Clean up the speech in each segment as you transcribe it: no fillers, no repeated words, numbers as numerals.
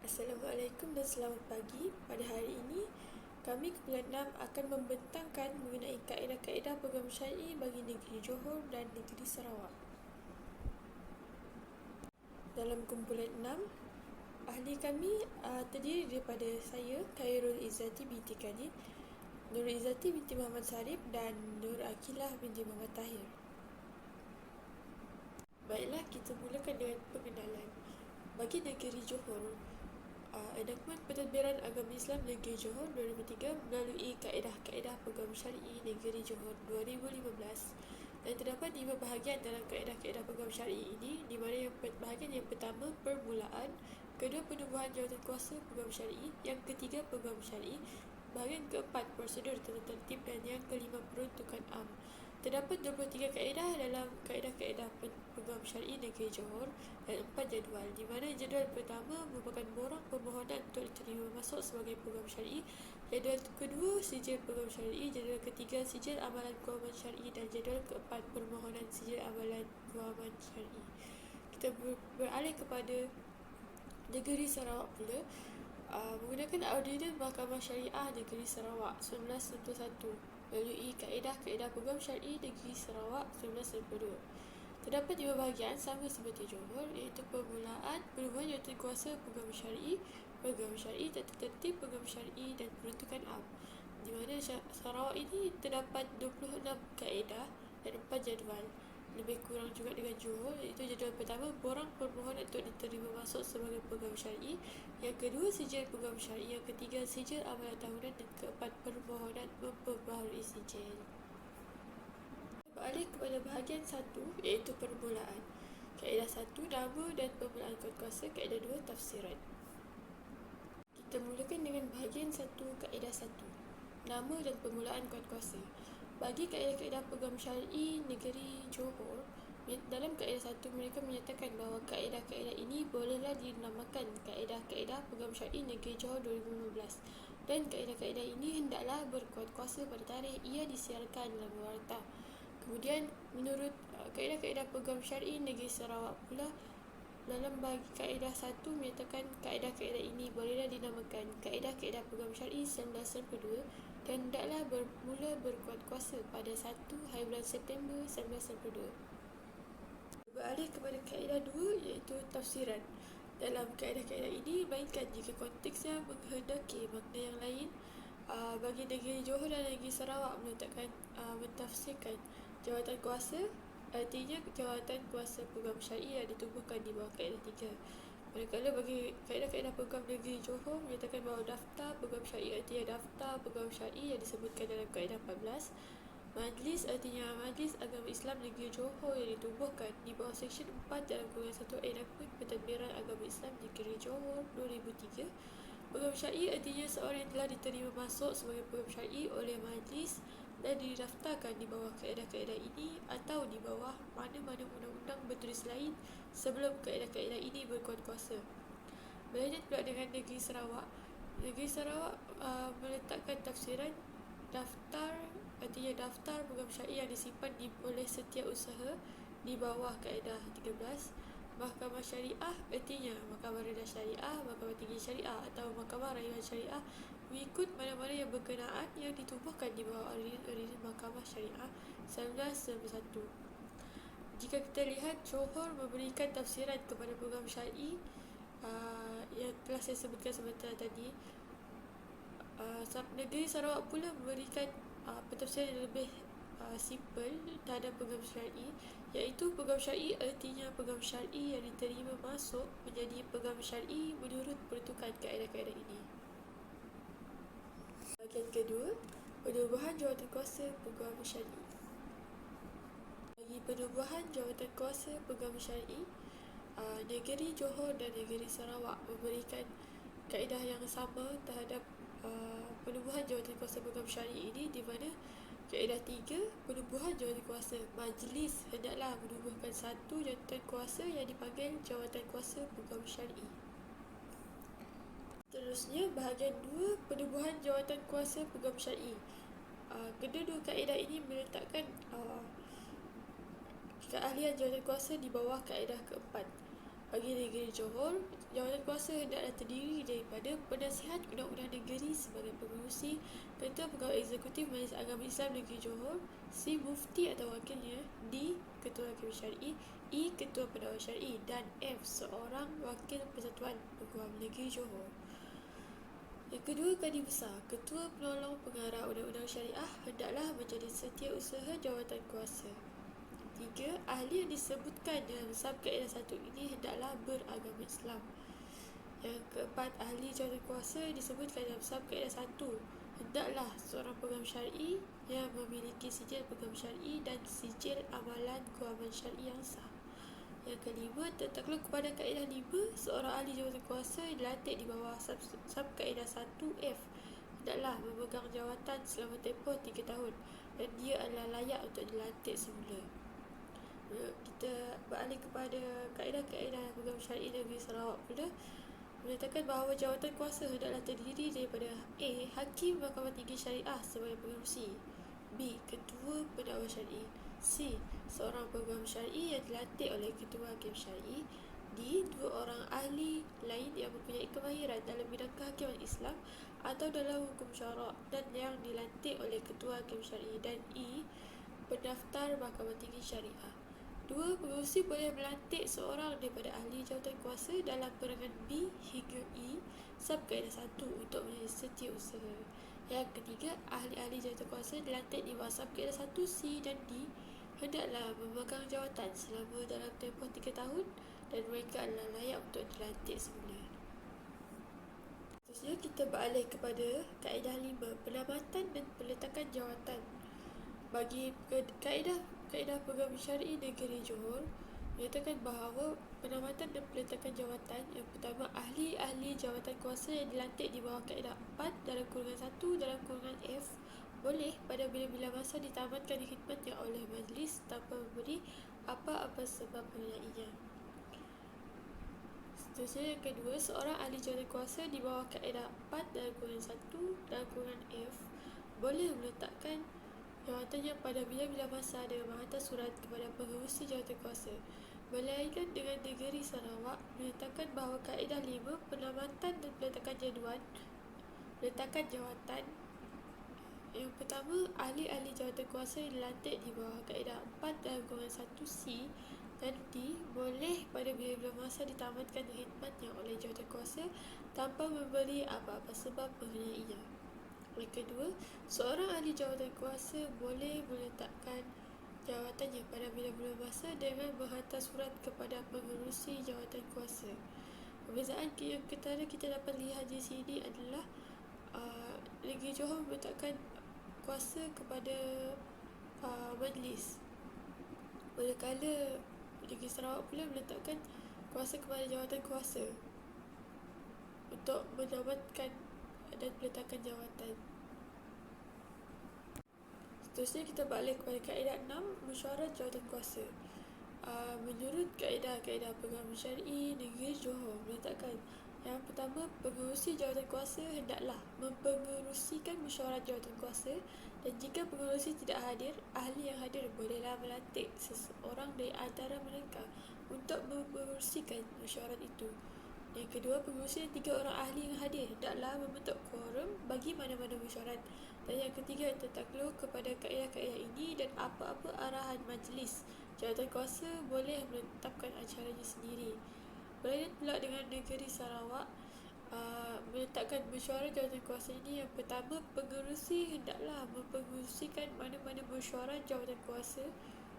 Assalamualaikum dan selamat pagi. Pada hari ini, kami Kumpulan 6 akan membentangkan mengenai kaedah-kaedah peguam syar'i bagi negeri Johor dan negeri Sarawak. Dalam kumpulan 6, ahli kami terdiri daripada saya, Khairul Izzati binti Khalid, Nur Izzati binti Muhammad Sarip dan Nur Akilah binti Muhammad Tahir. Baiklah, kita mulakan dengan pengenalan. Bagi negeri Johor, Enakmen Pentadbiran Agama Islam Negeri Johor 2003 melalui kaedah-kaedah peguam syar'i Negeri Johor 2015, dan terdapat 5 bahagian dalam kaedah-kaedah peguam syar'i ini, di mana bahagian yang pertama permulaan, kedua penubuhan jawatan kuasa peguam syar'i, yang ketiga peguam syar'i, bahagian keempat prosedur tata tertib, dan yang kelima peruntukan am. Terdapat 23 kaedah dalam kaedah-kaedah peguam syar'i Negeri Johor dan 4 jadual, di mana jadual pertama merupakan borang permohonan untuk diterima masuk sebagai peguam syar'i, jadual kedua sijil peguam syar'i, jadual ketiga sijil amalan guaman syar'i, dan jadual keempat permohonan sijil amalan guaman syar'i. Kita beralih kepada negeri Sarawak pula. Menggunakan Audiden Mahkamah Syariah Negeri Sarawak 1991 melalui kaedah-kaedah peguam syar'i Negeri Sarawak 1992. Terdapat 5 bahagian sama seperti Johor, iaitu permulaan, penubuhan jawatan kuasa peguam syar'i, tata tertib peguam syar'i, dan peruntukan am. Di mana Sarawak ini terdapat 26 kaedah dan 4 jadual. Lebih kurang juga dengan Johor, iaitu jadual pertama borang permohonan untuk diterima masuk sebagai peguam syar'i, yang kedua sijil peguam syar'i, yang ketiga sijil amalan tahunan, dan keempat permohonan memperbaharui sijil. Beralih kepada bahagian 1, iaitu permulaan. Kaedah 1, nama dan permulaan kuasa. Kaedah 2, tafsiran. Kita mulakan dengan bahagian 1, kaedah 1, nama dan permulaan kuasa. Bagi kaedah-kaedah peguam syar'i Negeri Johor, dalam kaedah 1 mereka menyatakan bahawa kaedah-kaedah ini bolehlah dinamakan kaedah-kaedah peguam syar'i Negeri Johor 2015, dan kaedah-kaedah ini hendaklah berkuat kuasa pada tarikh ia disiarkan dalam warta. Kemudian menurut kaedah-kaedah peguam syar'i Negeri Sarawak pula, dalam bagi kaedah 1 menyatakan kaedah-kaedah ini bolehlah dinamakan kaedah-kaedah peguam syar'i 1992 dan hendaklah bermula berkuat kuasa pada 1 hari bulan September 1992. Beralih kepada kaedah 2, iaitu tafsiran. Dalam kaedah-kaedah ini, melainkan jika konteksnya menghendaki makna yang lain, bagi negeri Johor dan negeri Sarawak meletakkan mentafsirkan jawatan kuasa, artinya jawatan kuasa peguam syar'i yang ditubuhkan di bawah kaedah 3. Manakala bagi kaedah-kaedah peguam negeri Johor menyatakan bahawa daftar peguam syar'i artinya daftar peguam syar'i yang disebutkan dalam kaedah 14. Majlis artinya Majlis Agama Islam Negeri Johor yang ditubuhkan di bawah Seksyen 4 dalam Kurungan 1 Enakmen Pentadbiran Agama Islam Negeri Johor 2003. Peguam syar'i artinya seorang yang telah diterima masuk sebagai peguam syar'i oleh majlis dan didaftarkan di bawah kaedah-kaedah ini atau di bawah mana-mana undang-undang bertulis lain sebelum kaedah-kaedah ini berkuat kuasa. Berlanjut pula dengan negeri Sarawak. Negeri Sarawak meletakkan tafsiran daftar artinya daftar peguam syar'i yang disimpan oleh setiausaha di bawah kaedah 13. Mahkamah Syariah artinya Mahkamah Rendah Syariah, Mahkamah Tinggi Syariah atau Mahkamah Rayuan Syariah mengikut mana-mana yang berkenaan yang ditubuhkan di bawah Audiden Mahkamah Syariah 1991. Jika kita lihat, Johor memberikan tafsiran kepada peguam syar'i yang telah saya sebutkan sebentar tadi. Negeri Sarawak pula memberikan pentafsiran yang lebih simple terhadap peguam syar'i, iaitu peguam syar'i artinya peguam syar'i yang diterima masuk menjadi peguam syar'i menurut peruntukan kaedah-kaedah ini. Bahagian kedua, penubuhan jawatan kuasa peguam syar'i. Bagi penubuhan jawatan kuasa peguam syar'i, negeri Johor dan negeri Sarawak memberikan kaedah yang sama terhadap penubuhan jawatan kuasa peguam syar'i ini, di mana kaedah 3, penubuhan jawatan kuasa. Majlis hendaklah menubuhkan satu jawatan kuasa yang dipanggil jawatan kuasa peguam syar'i. Seterusnya, bahagian 2, penubuhan jawatan kuasa peguam syar'i. Kedua-dua kaedah ini meletakkan keahlian jawatan kuasa di bawah kaedah keempat. Bagi negeri Johor, jawatan kuasa hendaklah terdiri daripada Penasihat Undang-Undang Negeri sebagai pengerusi, Ketua Pegawai Eksekutif Majlis Agama Islam Negeri Johor, C. Mufti atau wakilnya, D. Ketua Hakim Syar'i, E. Ketua Pendakwa Syar'i dan F. Seorang Wakil Persatuan Peguam Negeri Johor. Yang kedua, Kadi Besar, Ketua Penolong Pengarah Undang-Undang Syariah hendaklah menjadi setiausaha jawatan kuasa. 3. Ahli yang disebutkan dalam Sabkaedah 1 ini hendaklah beragama Islam. Yang keempat, ahli jawatan kuasa disebutkan dalam Sabkaedah 1 hendaklah seorang peguam syar'i yang memiliki sijil peguam syar'i dan sijil amalan guaman syar'i yang sah. Yang kelima, tertakluk kepada kaedah 5, seorang ahli jawatan kuasa dilantik di bawah Sabkaedah 1F hendaklah memegang jawatan selama tempoh 3 tahun dan dia adalah layak untuk dilantik semula. Kita beralih kepada kaedah-kaedah peguam syar'i negeri Sarawak pula, menyatakan bahawa jawatan kuasa hendaklah terdiri daripada A. Hakim Mahkamah Tinggi Syariah sebagai pengerusi, B. Ketua Pendakwa Syar'i, C. Seorang peguam syar'i yang dilantik oleh Ketua Hakim Syar'i, D. Dua orang ahli lain yang mempunyai kemahiran dalam bidang kehakiman Islam atau dalam hukum syarak dan yang dilantik oleh Ketua Hakim Syar'i, dan E. Pendaftar Mahkamah Tinggi Syariah. 2. Pengerusi boleh melantik seorang daripada ahli jawatan kuasa dalam perangan B hingga E Sabkaedah 1 untuk menjadi setiausaha. Yang ketiga, ahli-ahli jawatan kuasa dilantik di bawah Sabkaedah 1 C dan D hendaklah memegang jawatan selama dalam tempoh 3 tahun dan mereka adalah layak untuk dilantik semula. Seterusnya kita beralih kepada kaedah 5, penamatan dan peletakan jawatan. Bagi kaedah peguam syar'i negeri Johor menyatakan bahawa penamatan dan peletakan jawatan, yang pertama, ahli-ahli jawatan kuasa yang dilantik di bawah kaedah 4 dalam kurungan 1 dalam kurungan F boleh pada bila-bila masa ditamatkan khidmatnya oleh majlis tanpa memberi apa-apa sebab mengenainya. Seterusnya yang kedua, seorang ahli jawatan kuasa di bawah kaedah 4 dalam kurungan 1 dalam kurungan F boleh meletakkan jawatannya pada bila-bila masa dengan menghantar surat kepada pengerusi jawatan kuasa. Melainkan dengan negeri Sarawak menyatakan bahawa kaedah 5, penamatan dan peletakan jadual, peletakan jawatan. Yang pertama, ahli-ahli jawatan kuasa yang dilantik di bawah kaedah 4 dalam golongan 1C dan D boleh pada bila-bila masa ditamatkan khidmatnya oleh jawatan kuasa tanpa memberi apa-apa sebab mengenainya. Yang kedua, seorang ahli jawatan kuasa boleh meletakkan jawatannya pada bila-bila masa dengan menghantar surat kepada pengerusi jawatan kuasa. Perbezaan yang ketara kita dapat lihat di sini adalah Negeri Johor meletakkan kuasa kepada majlis, manakala Negeri Sarawak pula meletakkan kuasa kepada jawatan kuasa untuk menamatkan dan peletakan jawatan. Seterusnya kita balik kepada kaedah 6, mesyuarat jawatan kuasa. Menurut kaedah-kaedah peguam syar'i negeri Johor meletakkan, yang pertama, pengerusi jawatan kuasa hendaklah mempengerusikan mesyuarat jawatan kuasa, dan jika pengerusi tidak hadir, ahli yang hadir bolehlah melantik seseorang dari antara mereka untuk mempengerusikan mesyuarat itu. Yang kedua, pengerusi dan 3 orang ahli yang hadir hendaklah membentuk quorum bagi mana-mana mesyuarat. Dan yang ketiga, tertakluk kepada kaedah-kaedah ini dan apa-apa arahan majlis jawatan kuasa boleh menetapkan acaranya sendiri. Berlainan pula dengan negeri Sarawak meletakkan mesyuarat jawatan kuasa ini. Yang pertama, pengerusi hendaklah mempengerusikan mana-mana mesyuarat jawatan kuasa,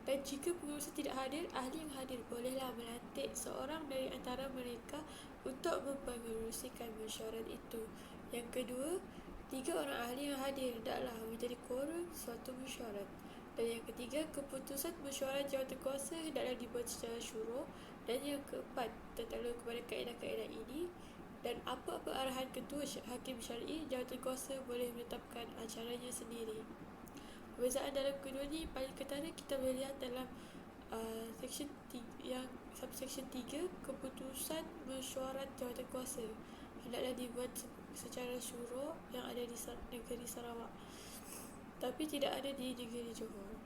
dan jika pengerusi tidak hadir, ahli yang hadir bolehlah melantik seorang dari antara mereka untuk mempengerusikan mesyuarat itu. Yang kedua, 3 orang ahli yang hadir hendaklah menjadi quorum suatu mesyuarat. Dan yang ketiga, keputusan mesyuarat jawatan kuasa hendaklah dibuat secara syuruh. Dan yang keempat, tertakluk kepada kaedah-kaedah ini dan apa-apa arahan Ketua Hakim Syar'i, jawatan kuasa boleh menetapkan acaranya sendiri. Perbezaan dalam kedua ni paling ketara kita boleh lihat dalam section 3, yang subsection 3, keputusan mesyuarat jawatan kuasa hendaklah dibuat secara syuruh yang ada di negeri Sarawak, tapi tidak ada di negeri Johor.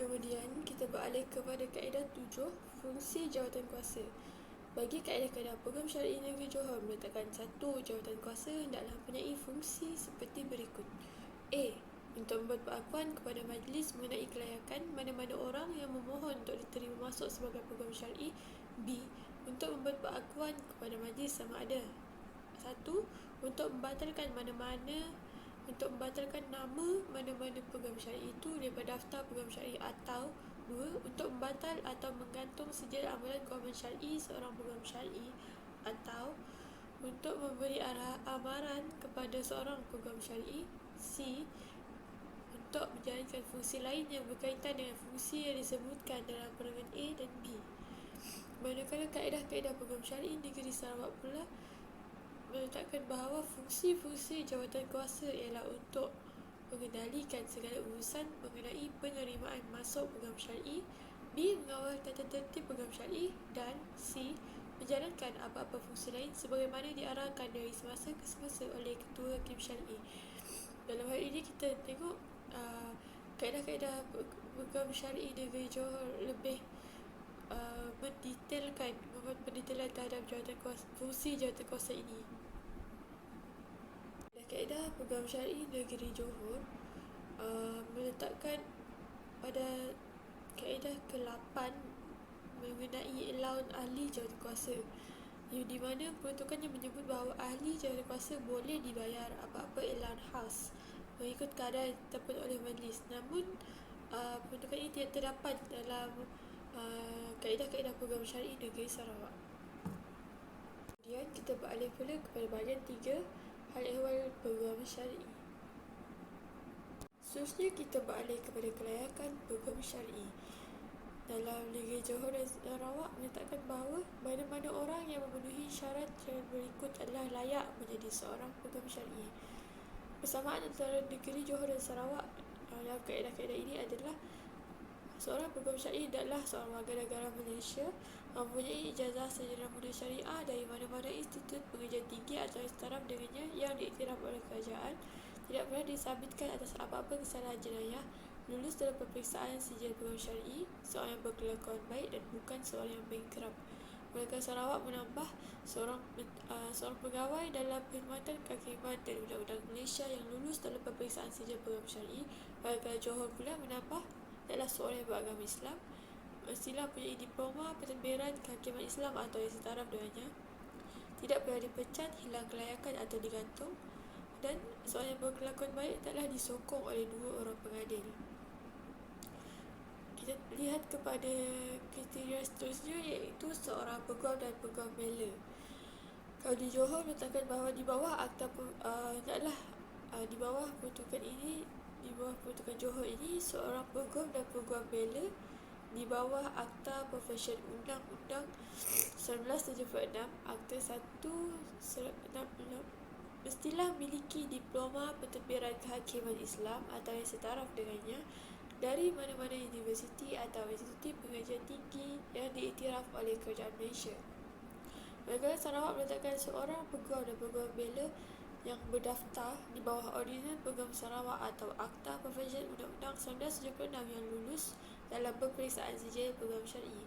Kemudian kita beralih kepada kaedah 7, fungsi jawatan kuasa. Bagi kaedah-kaedah program syar'i negeri Johor meletakkan satu jawatan kuasa hendaklah mempunyai fungsi seperti berikut. A. Untuk membuat pengakuan kepada majlis mengenai kelayakan mana-mana orang yang memohon untuk diterima masuk sebagai program syar'i. B. Untuk membuat pengakuan kepada majlis sama ada 1. Untuk membatalkan nama mana-mana program syar'i itu daripada daftar program syar'i, atau 2. Untuk membatal atau menggantung sijil amalan kewangan syar'i seorang program syar'i, atau untuk memberi amaran kepada seorang program syar'i. C. Untuk menjalankan fungsi lain yang berkaitan dengan fungsi yang disebutkan dalam perangan A dan B. Manakala kaedah-kaedah program syar'i negeri Sarawak pula meletakkan bahawa fungsi-fungsi jawatan kuasa ialah untuk mengendalikan segala urusan mengenai penerimaan masuk program syar'i, B. Mengawal tata tertib program syar'i, dan C. Menjalankan apa-apa fungsi lain sebagaimana diarahkan dari semasa ke semasa oleh Ketua Hakim Syar'i. Dalam hal ini kita tengok kaedah-kaedah program syar'i negeri Johor lebih mendetailkan, membuat pendetailan terhadap jawatan kuasa, fungsi jawatan kuasa ini. Kaedah program syar'i negeri Johor meletakkan pada kaedah ke-8 mengenai laun ahli jawatan kuasa, di mana peruntukannya menyebut bahawa ahli jawatan kuasa boleh dibayar apa-apa elan khas mengikut keadaan ditetapkan oleh majlis. Namun peruntukan ini tidak terdapat dalam kaedah-kaedah program syar'i negeri Sarawak. Kemudian kita beralih pula kepada bahagian 3, hal ehwal program syar'i. Seterusnya kita beralih kepada kelayakan program syar'i. Dalam negeri Johor dan Sarawak menyatakan bahawa mana-mana orang yang memenuhi syarat yang berikut adalah layak menjadi seorang program syar'i. Persamaan antara negeri Johor dan Sarawak dalam kaedah-kaedah ini adalah seorang program syar'i adalah seorang warga negara Malaysia mempunyai ijazah sarjana muda syariah dari mana-mana institut pengajian tinggi atau setaraf dengannya yang diiktiraf oleh kerajaan, tidak pernah disabitkan atas apa-apa kesalahan jenayah, lulus dalam peperiksaan sijil program syar'i, seorang yang berkelakuan baik dan bukan seorang yang bankrupt. Mereka Sarawak menambah seorang pegawai dalam perkhidmatan kehakiman dan undang-undang Malaysia yang lulus dalam peperiksaan sijil program syar'i. Mereka Johor pula menambah adalah seorang yang beragama Islam, mestilah mempunyai diploma pentadbiran kehakiman Islam atau yang setaraf dengannya, tidak pernah dipecat, hilang kelayakan atau digantung, dan seorang yang berkelakuan baik telah disokong oleh 2 orang pengadil. Kita lihat kepada kriteria seterusnya, iaitu seorang peguam dan peguam bela. Kalau di Johor meletakkan bahawa di bawah akta di bawah peruntukan ini, di bawah peruntukan Johor ini, seorang peguam dan peguam bela di bawah Akta Profesion Undang-Undang 1976, Akta 166, mestilah memiliki diploma pentadbiran kehakiman Islam atau yang setaraf dengannya dari mana-mana universiti atau institusi pengajian tinggi yang diiktiraf oleh kerajaan Malaysia. Negara Sarawak meletakkan seorang peguam dan peguam bela yang berdaftar di bawah Ordinan Peguam Sarawak atau Akta Profesion Undang-Undang 1976 yang lulus dalam peperiksaan sijil program syar'i.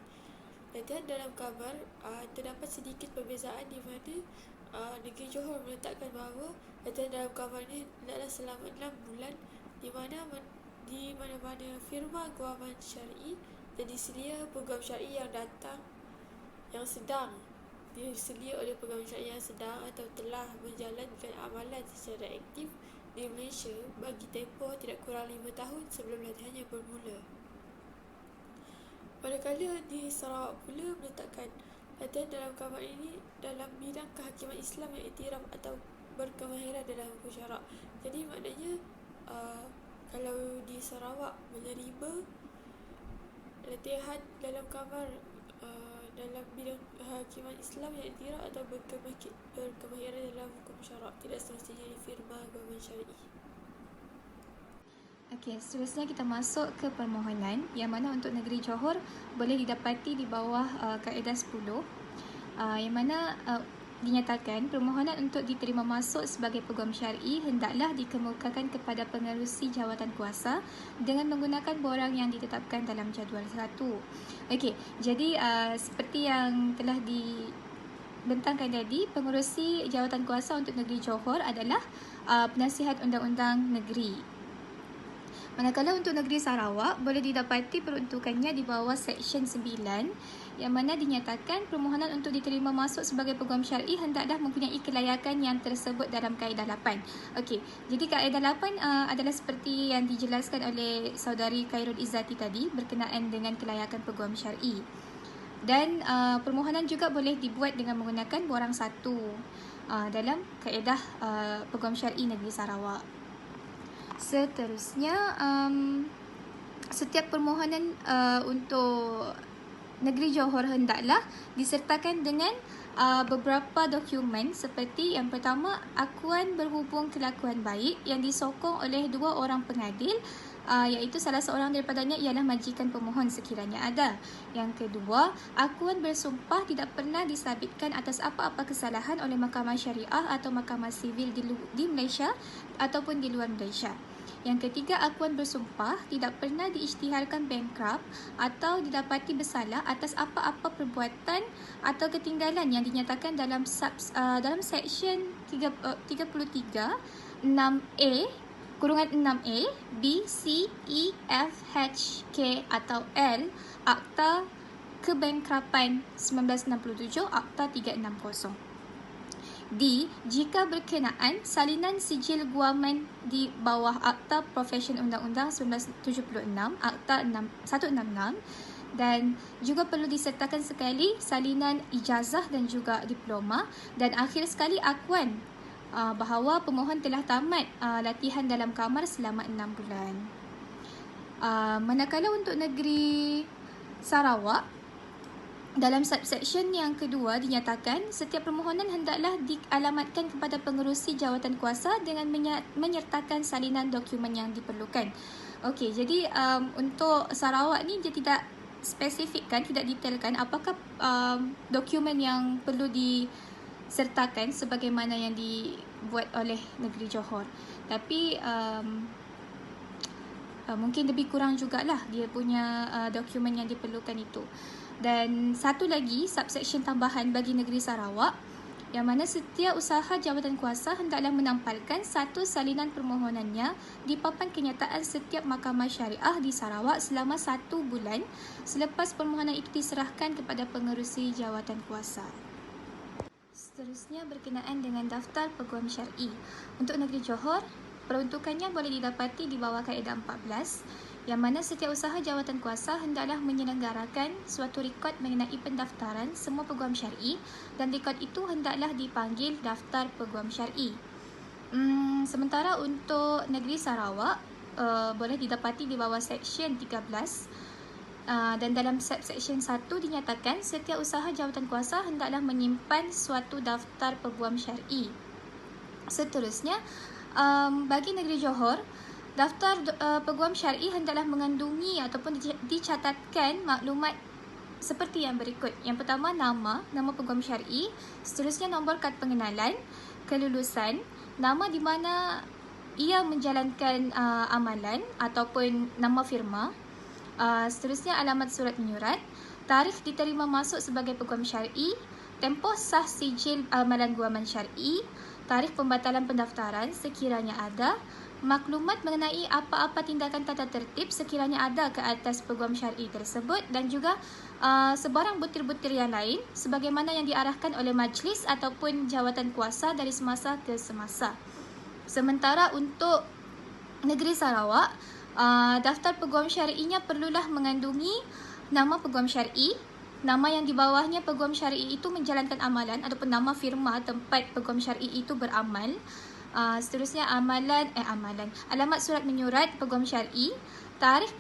Latihan dalam gambar terdapat sedikit perbezaan di mana negeri Johor meletakkan bahawa latihan dalam gambar ini adalah selama 6 bulan di mana-mana firma kewangan syar'i dan diselia program syar'i yang sedang diselia oleh program syar'i yang sedang atau telah menjalankan amalan secara aktif di Malaysia bagi tempoh tidak kurang 5 tahun sebelum latihannya bermula. Manakala di Sarawak pula meletakkan latihan dalam gambar ini dalam bidang kehakiman Islam yang iktiraf atau berkemahiran dalam hukum syarak. Jadi maknanya kalau di Sarawak menerima latihan dalam gambar dalam bidang kehakiman Islam yang iktiraf atau berkemahiran dalam hukum syarak, tidak semestinya di firma kewangan syar'i. Okey, seterusnya kita masuk ke permohonan yang mana untuk negeri Johor boleh didapati di bawah kaedah 10, yang mana dinyatakan permohonan untuk diterima masuk sebagai peguam syar'i hendaklah dikemukakan kepada pengerusi jawatan kuasa dengan menggunakan borang yang ditetapkan dalam jadual 1. Okey, jadi seperti yang telah dibentangkan tadi, pengerusi jawatan kuasa untuk negeri Johor adalah penasihat undang-undang negeri. Manakala untuk negeri Sarawak, boleh didapati peruntukannya di bawah Seksyen 9 yang mana dinyatakan permohonan untuk diterima masuk sebagai peguam syar'i hendaklah mempunyai kelayakan yang tersebut dalam Kaedah 8. Okey, jadi Kaedah 8 adalah seperti yang dijelaskan oleh saudari Khairul Izzati tadi berkenaan dengan kelayakan peguam syar'i. Dan permohonan juga boleh dibuat dengan menggunakan borang 1 dalam Kaedah Peguam Syar'i Negeri Sarawak. Seterusnya, setiap permohonan untuk negeri Johor hendaklah disertakan dengan beberapa dokumen seperti yang pertama, akuan berhubung kelakuan baik yang disokong oleh 2 orang pengadil, iaitu salah seorang daripadanya ialah majikan pemohon sekiranya ada. Yang kedua, akuan bersumpah tidak pernah disabitkan atas apa-apa kesalahan oleh Mahkamah Syariah atau Mahkamah Sivil di Malaysia ataupun di luar Malaysia. Yang ketiga, akuan bersumpah tidak pernah diisytiharkan bankrupt atau didapati bersalah atas apa-apa perbuatan atau ketinggalan yang dinyatakan dalam Seksyen 33 6A kurungan 6A, B, C, E, F, H, K atau L Akta Kebankrapan 1967, Akta 360. D. Jika berkenaan salinan sijil guaman di bawah Akta Profession Undang-Undang 1976, Akta 166, dan juga perlu disertakan sekali salinan ijazah dan juga diploma, dan akhir sekali akuan bahawa pemohon telah tamat latihan dalam kamar selama 6 bulan. Manakala untuk negeri Sarawak, dalam subsection yang kedua dinyatakan setiap permohonan hendaklah dialamatkan kepada pengerusi jawatan kuasa dengan menyertakan salinan dokumen yang diperlukan. Okey, jadi untuk Sarawak ni dia tidak spesifikkan, tidak detailkan apakah dokumen yang perlu disertakan sebagaimana yang dibuat oleh negeri Johor. Tapi mungkin lebih kurang jugalah dia punya dokumen yang diperlukan itu. Dan satu lagi subsection tambahan bagi negeri Sarawak yang mana setiap usaha jawatan kuasa hendaklah menampalkan satu salinan permohonannya di papan kenyataan setiap mahkamah syariah di Sarawak selama 1 bulan selepas permohonan itu diserahkan kepada pengerusi jawatan kuasa. Seterusnya berkenaan dengan daftar peguam syar'i. Untuk negeri Johor, peruntukannya boleh didapati di bawah Kaedah 14 yang mana setiap usaha jawatan kuasa hendaklah menyelenggarakan suatu rekod mengenai pendaftaran semua peguam syar'i dan rekod itu hendaklah dipanggil daftar peguam syar'i. Sementara untuk negeri Sarawak boleh didapati di bawah Seksyen 13 dan dalam subsection 1 dinyatakan setiap usaha jawatan kuasa hendaklah menyimpan suatu daftar peguam syar'i. Seterusnya, bagi negeri Johor, daftar peguam syar'i hendaklah mengandungi ataupun dicatatkan maklumat seperti yang berikut. Yang pertama, nama peguam syar'i, seterusnya nombor kad pengenalan, kelulusan, nama di mana ia menjalankan amalan ataupun nama firma, seterusnya alamat surat menyurat, tarikh diterima masuk sebagai peguam syar'i, tempoh sah sijil amalan guaman syar'i, tarikh pembatalan pendaftaran sekiranya ada, maklumat mengenai apa-apa tindakan tata tertib sekiranya ada ke atas peguam syar'i tersebut dan juga sebarang butir-butir yang lain sebagaimana yang diarahkan oleh majlis ataupun jawatan kuasa dari semasa ke semasa. Sementara untuk negeri Sarawak, daftar peguam syar'inya perlulah mengandungi nama peguam syar'i, nama yang di bawahnya peguam syar'i itu menjalankan amalan ataupun nama firma tempat peguam syar'i itu beramal. Seterusnya alamat surat menyurat peguam syar'i, tarikh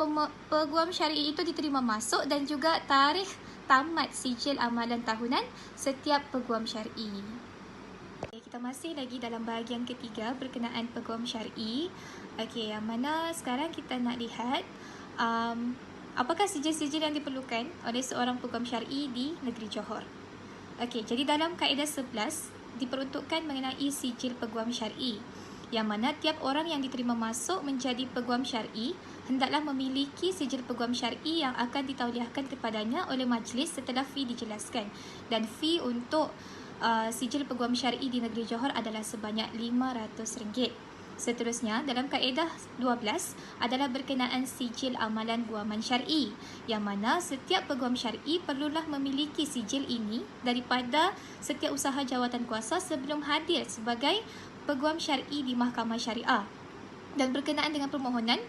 peguam syar'i itu diterima masuk dan juga tarikh tamat sijil amalan tahunan setiap peguam syar'i. Kita masih lagi dalam bahagian ketiga berkenaan peguam syar'i. Okey, yang mana sekarang kita nak lihat apakah sijil-sijil yang diperlukan oleh seorang peguam syar'i di negeri Johor. Okey, jadi dalam kaedah 11 diperuntukkan mengenai sijil peguam syar'i, yang mana tiap orang yang diterima masuk menjadi peguam syar'i hendaklah memiliki sijil peguam syar'i yang akan ditauliahkan kepadanya oleh majlis setelah fee dijelaskan. Dan fee untuk sijil peguam syar'i di negeri Johor adalah sebanyak RM500. Seterusnya, dalam kaedah 12 adalah berkenaan sijil amalan guaman syar'i, yang mana setiap peguam syar'i perlulah memiliki sijil ini daripada setiausaha jawatan kuasa sebelum hadir sebagai peguam syar'i di mahkamah syariah. Dan berkenaan dengan permohonan,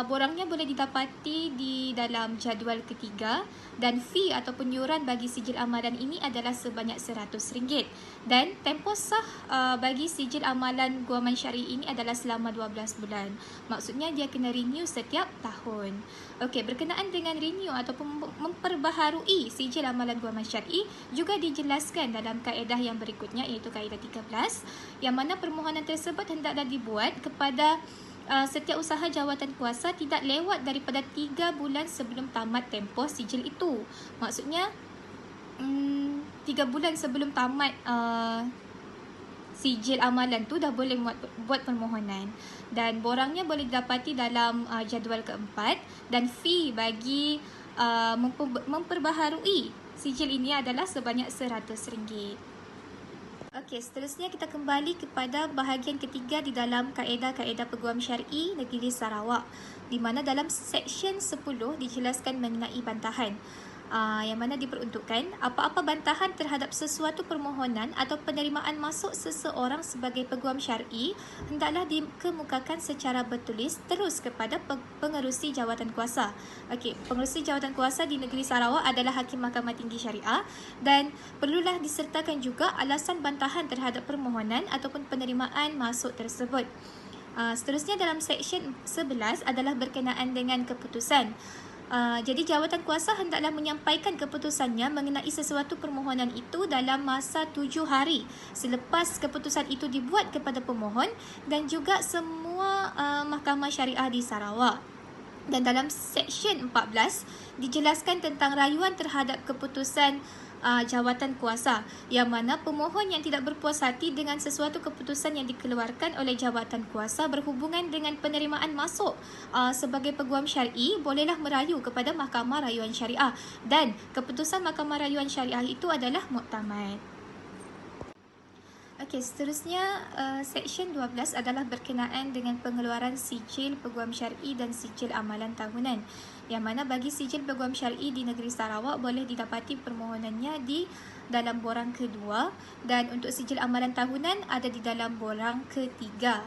borangnya boleh didapati di dalam jadual ketiga, dan fee ataupun yuran bagi sijil amalan ini adalah sebanyak RM100. Dan tempoh sah bagi sijil amalan guaman syar'i ini adalah selama 12 bulan. Maksudnya dia kena renew setiap tahun. Okey, berkenaan dengan renew ataupun memperbaharui sijil amalan guaman syar'i juga dijelaskan dalam kaedah yang berikutnya, iaitu kaedah 13, yang mana permohonan tersebut hendaklah dibuat kepada setiausaha jawatan kuasa tidak lewat daripada 3 bulan sebelum tamat tempoh sijil itu. Maksudnya 3 bulan sebelum tamat sijil amalan tu dah boleh buat permohonan. Dan borangnya boleh didapati dalam jadual keempat, dan fee bagi memperbaharui sijil ini adalah sebanyak RM100. Okey, seterusnya kita kembali kepada bahagian ketiga di dalam kaedah-kaedah peguam syar'i negeri Sarawak, di mana dalam seksyen 10 dijelaskan mengenai bantahan, yang mana diperuntukkan apa-apa bantahan terhadap sesuatu permohonan atau penerimaan masuk seseorang sebagai peguam syar'i hendaklah dikemukakan secara bertulis terus kepada pengerusi jawatan kuasa. Okey, pengerusi jawatan kuasa di negeri Sarawak adalah Hakim Mahkamah Tinggi Syariah, dan perlulah disertakan juga alasan bantahan terhadap permohonan ataupun penerimaan masuk tersebut. Seterusnya dalam seksyen 11 adalah berkenaan dengan keputusan. Jadi jawatan kuasa hendaklah menyampaikan keputusannya mengenai sesuatu permohonan itu dalam masa 7 hari selepas keputusan itu dibuat kepada pemohon dan juga semua mahkamah syariah di Sarawak. Dan dalam seksyen 14 dijelaskan tentang rayuan terhadap keputusan jawatan kuasa, yang mana pemohon yang tidak berpuas hati dengan sesuatu keputusan yang dikeluarkan oleh jawatan kuasa berhubungan dengan penerimaan masuk sebagai peguam syar'i bolehlah merayu kepada Mahkamah Rayuan Syariah, dan keputusan Mahkamah Rayuan Syariah itu adalah muktamad. Okey, seterusnya seksyen 12 adalah berkenaan dengan pengeluaran sijil peguam syar'i dan sijil amalan tahunan, yang mana bagi sijil peguam syar'i di negeri Sarawak boleh didapati permohonannya di dalam borang kedua, dan untuk sijil amalan tahunan ada di dalam borang ketiga.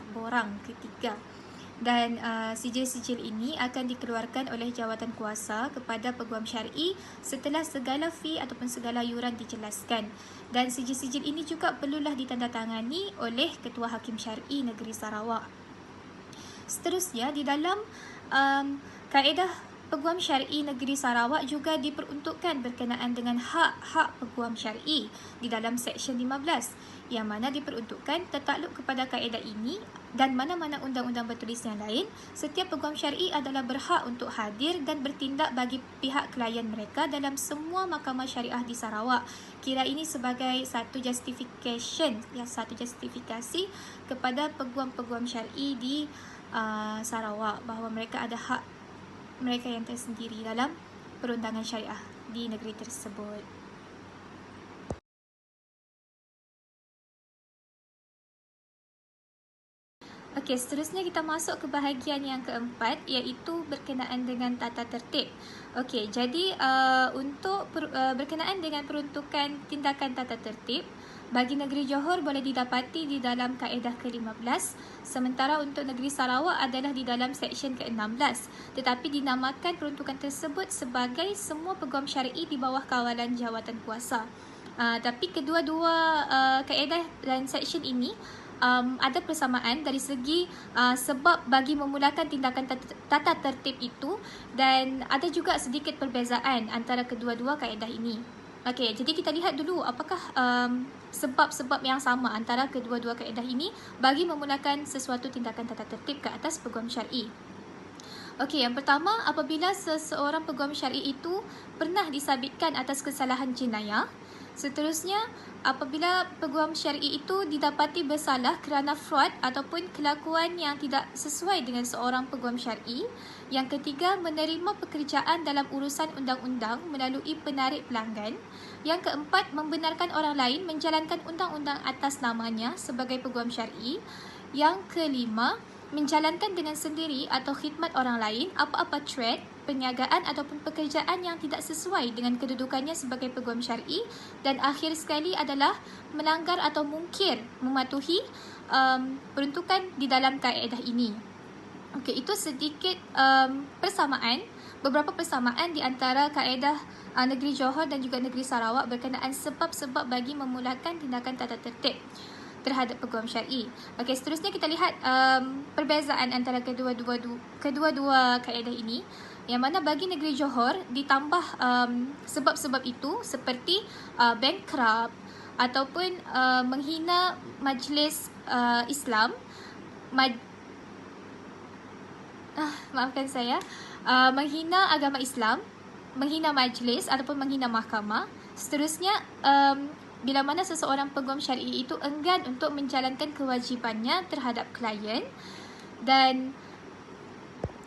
Dan sijil-sijil ini akan dikeluarkan oleh jawatan kuasa kepada peguam syar'i setelah segala fee ataupun segala yuran dijelaskan. Dan sijil-sijil ini juga perlulah ditandatangani oleh Ketua Hakim Syar'i Negeri Sarawak. Seterusnya di dalam kaedah Peguam Syar'i Negeri Sarawak juga diperuntukkan berkenaan dengan hak-hak peguam syar'i di dalam seksyen 15, yang mana diperuntukkan tertakluk kepada kaedah ini dan mana-mana undang-undang bertulis yang lain, setiap peguam syar'i adalah berhak untuk hadir dan bertindak bagi pihak klien mereka dalam semua mahkamah syariah di Sarawak. Kira ini sebagai satu justifikasi kepada peguam-peguam syar'i di Sarawak bahawa mereka ada hak mereka yang tersendiri dalam perundangan syariah di negeri tersebut. Okey, seterusnya kita masuk ke bahagian yang keempat, iaitu berkenaan dengan tata tertib. Okey, jadi untuk berkenaan dengan peruntukan tindakan tata tertib bagi negeri Johor boleh didapati di dalam kaedah ke-15, sementara untuk negeri Sarawak adalah di dalam seksyen ke-16, tetapi dinamakan peruntukan tersebut sebagai semua peguam syar'i di bawah kawalan jawatan kuasa. Tapi kedua-dua kaedah dan seksyen ini ada persamaan dari segi sebab bagi memulakan tindakan tata tertib itu, dan ada juga sedikit perbezaan antara kedua-dua kaedah ini. Okey, jadi kita lihat dulu apakah sebab-sebab yang sama antara kedua-dua kaedah ini bagi memulakan sesuatu tindakan tata tertib ke atas peguam syar'i. Okey, yang pertama, apabila seseorang peguam syar'i itu pernah disabitkan atas kesalahan jenayah. Seterusnya, apabila peguam syar'i itu didapati bersalah kerana fraud ataupun kelakuan yang tidak sesuai dengan seorang peguam syar'i. Yang ketiga, menerima pekerjaan dalam urusan undang-undang melalui penarik pelanggan. Yang keempat, membenarkan orang lain menjalankan undang-undang atas namanya sebagai peguam syar'i. Yang kelima, menjalankan dengan sendiri atau khidmat orang lain apa-apa trade, perniagaan ataupun pekerjaan yang tidak sesuai dengan kedudukannya sebagai peguam syar'i. Dan akhir sekali adalah melanggar atau mungkir mematuhi peruntukan di dalam kaedah ini. Okey, itu sedikit beberapa persamaan di antara kaedah Negeri Johor dan juga Negeri Sarawak berkenaan sebab-sebab bagi memulakan tindakan tata tertib terhadap peguam syar'i. Okey, seterusnya kita lihat perbezaan antara kedua-dua kaedah ini, yang mana bagi Negeri Johor ditambah sebab-sebab itu seperti bankrupt ataupun menghina majlis Islam, menghina agama Islam, menghina majlis ataupun menghina mahkamah. Seterusnya, bila mana seseorang peguam syar'i itu enggan untuk menjalankan kewajipannya terhadap klien, dan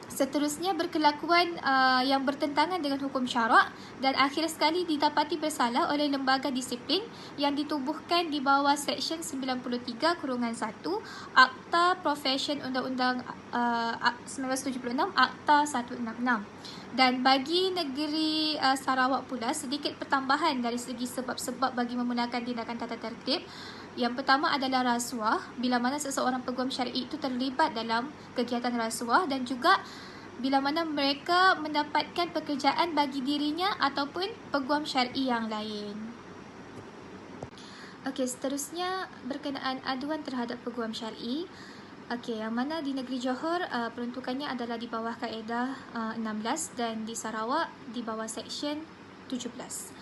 seterusnya berkelakuan yang bertentangan dengan hukum syarak, dan akhir sekali didapati bersalah oleh lembaga disiplin yang ditubuhkan di bawah Seksyen 93/1 Akta Profession Undang-Undang 1976, Akta 166. Dan bagi Negeri Sarawak pula, sedikit pertambahan dari segi sebab-sebab bagi memulakan tindakan tata tertib. Yang pertama adalah rasuah, bila mana seseorang peguam syar'i itu terlibat dalam kegiatan rasuah, dan juga bila mana mereka mendapatkan pekerjaan bagi dirinya ataupun peguam syar'i yang lain. Okey, seterusnya berkenaan aduan terhadap peguam syar'i. Okey, yang mana di Negeri Johor peruntukannya adalah di bawah kaedah 16 dan di Sarawak di bawah Seksyen 17.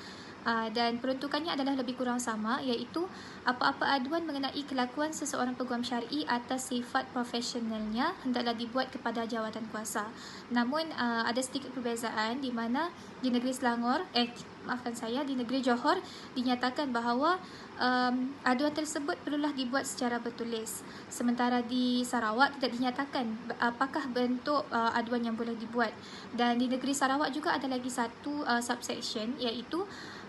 Dan peruntukannya adalah lebih kurang sama, iaitu apa-apa aduan mengenai kelakuan seseorang peguam syar'i atas sifat profesionalnya hendaklah dibuat kepada jawatan kuasa. Namun ada sedikit perbezaan di mana di Negeri di Negeri Johor dinyatakan bahawa aduan tersebut perlulah dibuat secara bertulis. Sementara di Sarawak tidak dinyatakan apakah bentuk aduan yang boleh dibuat. Dan di Negeri Sarawak juga ada lagi satu subsection, iaitu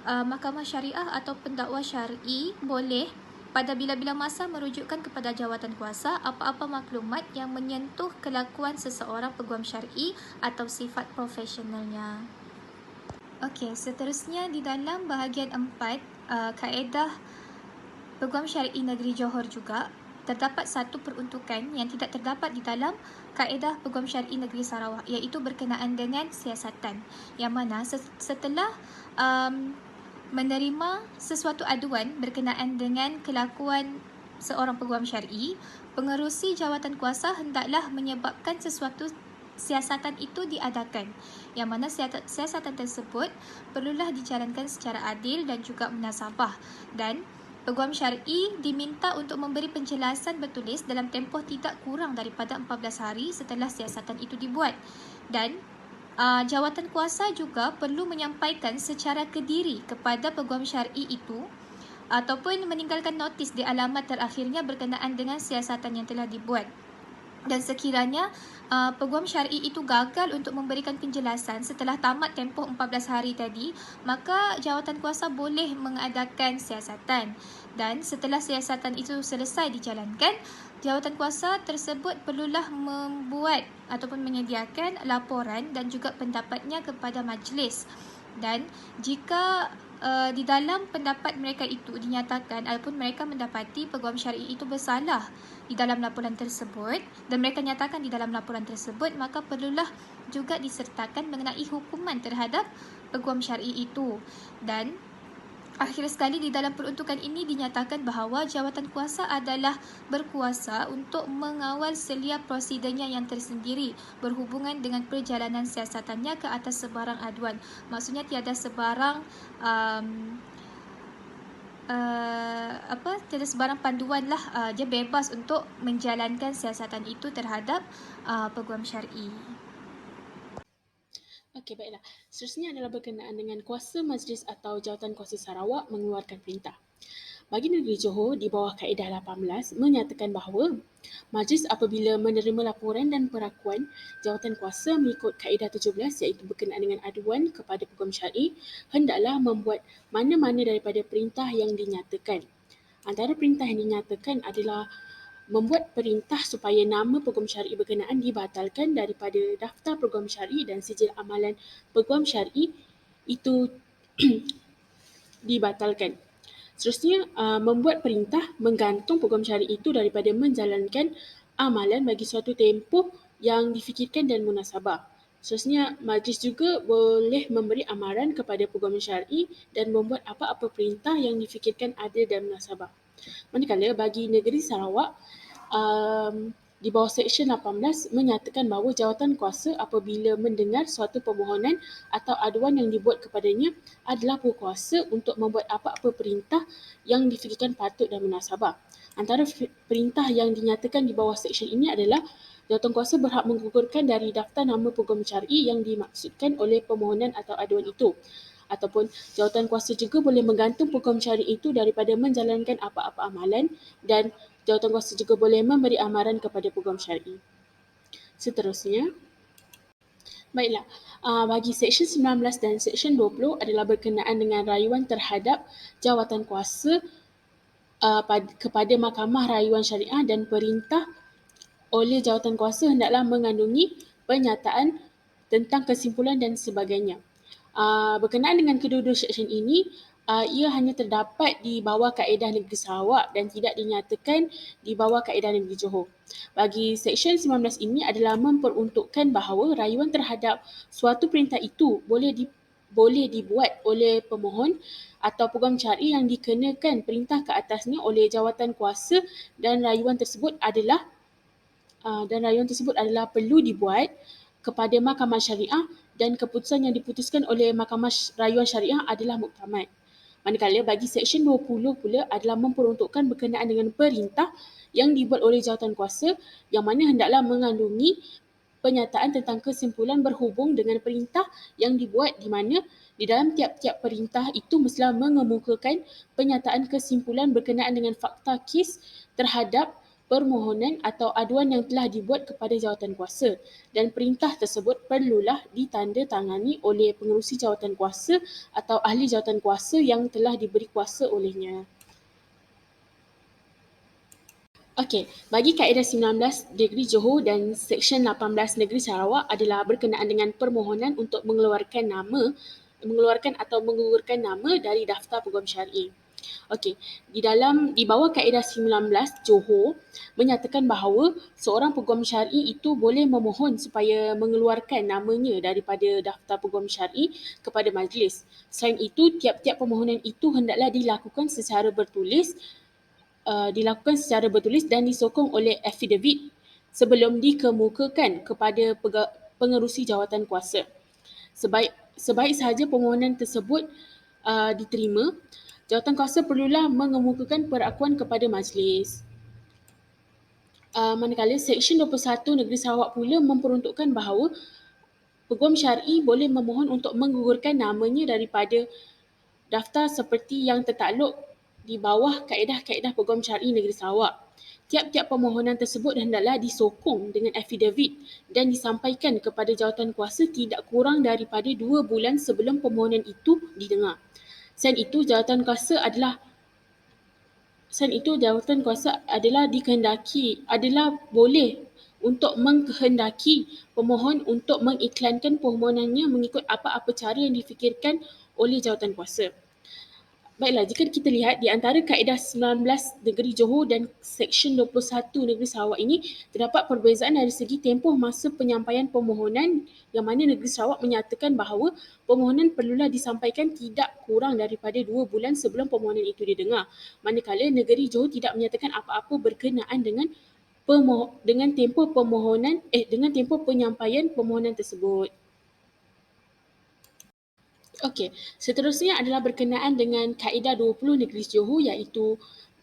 Mahkamah Syariah atau pendakwa syar'i boleh pada bila-bila masa merujukkan kepada jawatan kuasa apa-apa maklumat yang menyentuh kelakuan seseorang peguam syar'i atau sifat profesionalnya. Okey, seterusnya di dalam bahagian 4 kaedah peguam syar'i Negeri Johor juga terdapat satu peruntukan yang tidak terdapat di dalam kaedah peguam syar'i Negeri Sarawak, iaitu berkenaan dengan siasatan, yang mana setelah menerima sesuatu aduan berkenaan dengan kelakuan seorang peguam syar'i, pengerusi jawatan kuasa hendaklah menyebabkan sesuatu siasatan itu diadakan, yang mana siasatan tersebut perlulah dijalankan secara adil dan juga munasabah, dan peguam syar'i diminta untuk memberi penjelasan bertulis dalam tempoh tidak kurang daripada 14 hari setelah siasatan itu dibuat. Dan jawatan kuasa juga perlu menyampaikan secara kediri kepada peguam syar'i itu ataupun meninggalkan notis di alamat terakhirnya berkenaan dengan siasatan yang telah dibuat. Dan sekiranya peguam syar'i itu gagal untuk memberikan penjelasan setelah tamat tempoh 14 hari tadi, maka jawatan kuasa boleh mengadakan siasatan. Dan setelah siasatan itu selesai dijalankan, jawatan kuasa tersebut perlulah membuat ataupun menyediakan laporan dan juga pendapatnya kepada majlis. Dan jika di dalam pendapat mereka itu dinyatakan ataupun mereka mendapati peguam syar'i itu bersalah di dalam laporan tersebut, dan mereka nyatakan di dalam laporan tersebut, maka perlulah juga disertakan mengenai hukuman terhadap peguam syar'i itu. Dan akhir sekali di dalam peruntukan ini dinyatakan bahawa jawatan kuasa adalah berkuasa untuk mengawal selia prosedurnya yang tersendiri berhubungan dengan perjalanan siasatannya ke atas sebarang aduan. Maksudnya tiada sebarang tiada sebarang panduan lah, dia bebas untuk menjalankan siasatan itu terhadap peguam syar'i. Okey, baiklah. Seterusnya adalah berkenaan dengan kuasa Majlis atau Jawatan Kuasa Sarawak mengeluarkan perintah. Bagi negeri Johor di bawah kaedah 18 menyatakan bahawa Majlis apabila menerima laporan dan perakuan jawatan kuasa mengikut kaedah 17 iaitu berkenaan dengan aduan kepada peguam syar'i hendaklah membuat mana-mana daripada perintah yang dinyatakan. Antara perintah yang dinyatakan adalah membuat perintah supaya nama peguam syar'i berkenaan dibatalkan daripada daftar peguam syar'i dan sijil amalan peguam syar'i itu dibatalkan. Seterusnya, membuat perintah menggantung peguam syar'i itu daripada menjalankan amalan bagi suatu tempoh yang difikirkan dan munasabah. Seterusnya, majlis juga boleh memberi amaran kepada peguam syar'i dan membuat apa-apa perintah yang difikirkan adil dan munasabah. Manakala bagi negeri Sarawak, di bawah Seksyen 18 menyatakan bahawa jawatan kuasa apabila mendengar suatu permohonan atau aduan yang dibuat kepadanya adalah berkuasa untuk membuat apa-apa perintah yang difikirkan patut dan munasabah. Antara perintah yang dinyatakan di bawah seksyen ini adalah jawatan kuasa berhak menggugurkan dari daftar nama peguam syar'i yang dimaksudkan oleh permohonan atau aduan itu. Ataupun jawatan kuasa juga boleh menggantung peguam syar'i itu daripada menjalankan apa-apa amalan dan jawatan kuasa juga boleh memberi amaran kepada peguam syar'i. Seterusnya, baiklah, bagi Seksyen 19 dan Seksyen 20 adalah berkenaan dengan rayuan terhadap jawatan kuasa kepada Mahkamah Rayuan Syariah dan perintah oleh jawatan kuasa hendaklah mengandungi pernyataan tentang kesimpulan dan sebagainya. Berkenaan dengan kedua-dua seksyen ini, ia hanya terdapat di bawah kaedah negeri Sarawak dan tidak dinyatakan di bawah kaedah negeri Johor. Bagi Seksyen 19 ini adalah memperuntukkan bahawa rayuan terhadap suatu perintah itu boleh dibuat oleh pemohon atau peguam syar'i yang dikenakan perintah ke atasnya oleh jawatan kuasa dan rayuan tersebut adalah perlu dibuat kepada Mahkamah Syariah dan keputusan yang diputuskan oleh Mahkamah Rayuan Syariah adalah muktamad. Manakala bagi Seksyen 20 pula adalah memperuntukkan berkenaan dengan perintah yang dibuat oleh jawatan kuasa yang mana hendaklah mengandungi pernyataan tentang kesimpulan berhubung dengan perintah yang dibuat di mana di dalam tiap-tiap perintah itu mestilah mengemukakan pernyataan kesimpulan berkenaan dengan fakta kes terhadap permohonan atau aduan yang telah dibuat kepada jawatan kuasa dan perintah tersebut perlulah ditandatangani oleh pengerusi jawatan kuasa atau ahli jawatan kuasa yang telah diberi kuasa olehnya. Okey, bagi kaedah 19 Negeri Johor dan Seksyen 18 Negeri Sarawak adalah berkenaan dengan permohonan untuk mengeluarkan atau menggugurkan nama dari daftar peguam syar'i. Okey, di bawah kaedah 19 Johor menyatakan bahawa seorang peguam syar'i itu boleh memohon supaya mengeluarkan namanya daripada daftar peguam syar'i kepada majlis. Selain itu, tiap-tiap permohonan itu hendaklah dilakukan secara bertulis dan disokong oleh affidavit sebelum dikemukakan kepada pengerusi jawatan kuasa. Sebaik sahaja permohonan tersebut diterima, jawatan kuasa perlulah mengemukakan perakuan kepada majlis. Manakala Seksyen 21 Negeri Sarawak pula memperuntukkan bahawa peguam syar'i boleh memohon untuk menggugurkan namanya daripada daftar seperti yang tertakluk di bawah kaedah-kaedah peguam syar'i Negeri Sarawak. Tiap-tiap permohonan tersebut hendaklah disokong dengan affidavit dan disampaikan kepada jawatan kuasa tidak kurang daripada 2 bulan sebelum permohonan itu didengar. Selain itu, jawatan kuasa boleh untuk mengkehendaki pemohon untuk mengiklankan permohonannya mengikut apa-apa cara yang difikirkan oleh jawatan kuasa. Baiklah, jika kita lihat di antara kaedah 19 Negeri Johor dan Seksyen 21 Negeri Sarawak ini, terdapat perbezaan dari segi tempoh masa penyampaian permohonan yang mana Negeri Sarawak menyatakan bahawa permohonan perlulah disampaikan tidak kurang daripada 2 bulan sebelum permohonan itu didengar. Manakala Negeri Johor tidak menyatakan apa-apa berkenaan dengan tempoh penyampaian permohonan tersebut. Okey, seterusnya adalah berkenaan dengan kaedah 20 Negeri Johor iaitu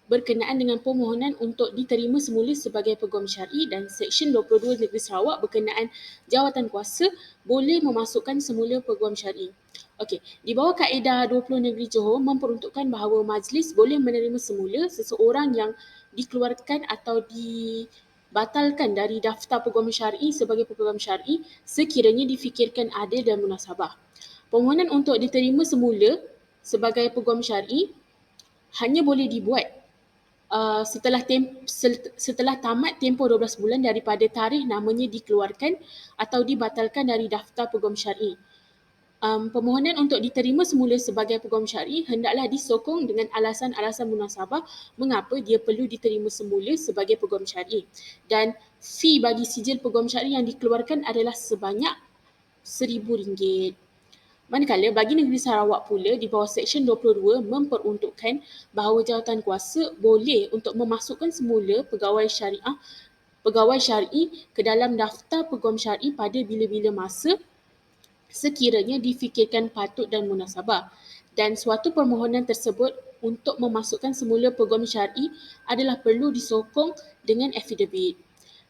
berkenaan dengan permohonan untuk diterima semula sebagai peguam syar'i, dan Seksyen 22 Negeri Sarawak berkenaan jawatan kuasa boleh memasukkan semula peguam syar'i. Okey, di bawah kaedah 20 Negeri Johor memperuntukkan bahawa majlis boleh menerima semula seseorang yang dikeluarkan atau dibatalkan dari daftar peguam syar'i sebagai peguam syar'i sekiranya difikirkan adil dan munasabah. Permohonan untuk diterima semula sebagai peguam syar'i hanya boleh dibuat setelah tamat tempoh 12 bulan daripada tarikh namanya dikeluarkan atau dibatalkan dari daftar peguam syar'i. Permohonan untuk diterima semula sebagai peguam syar'i hendaklah disokong dengan alasan-alasan munasabah mengapa dia perlu diterima semula sebagai peguam syar'i, dan fee bagi sijil peguam syar'i yang dikeluarkan adalah sebanyak RM1,000. Manakala bagi negeri Sarawak pula di bawah Seksyen 22 memperuntukkan bahawa jawatan kuasa boleh untuk memasukkan semula pegawai syar'i ke dalam daftar peguam syar'i pada bila-bila masa sekiranya difikirkan patut dan munasabah, dan suatu permohonan tersebut untuk memasukkan semula peguam syar'i adalah perlu disokong dengan affidavit.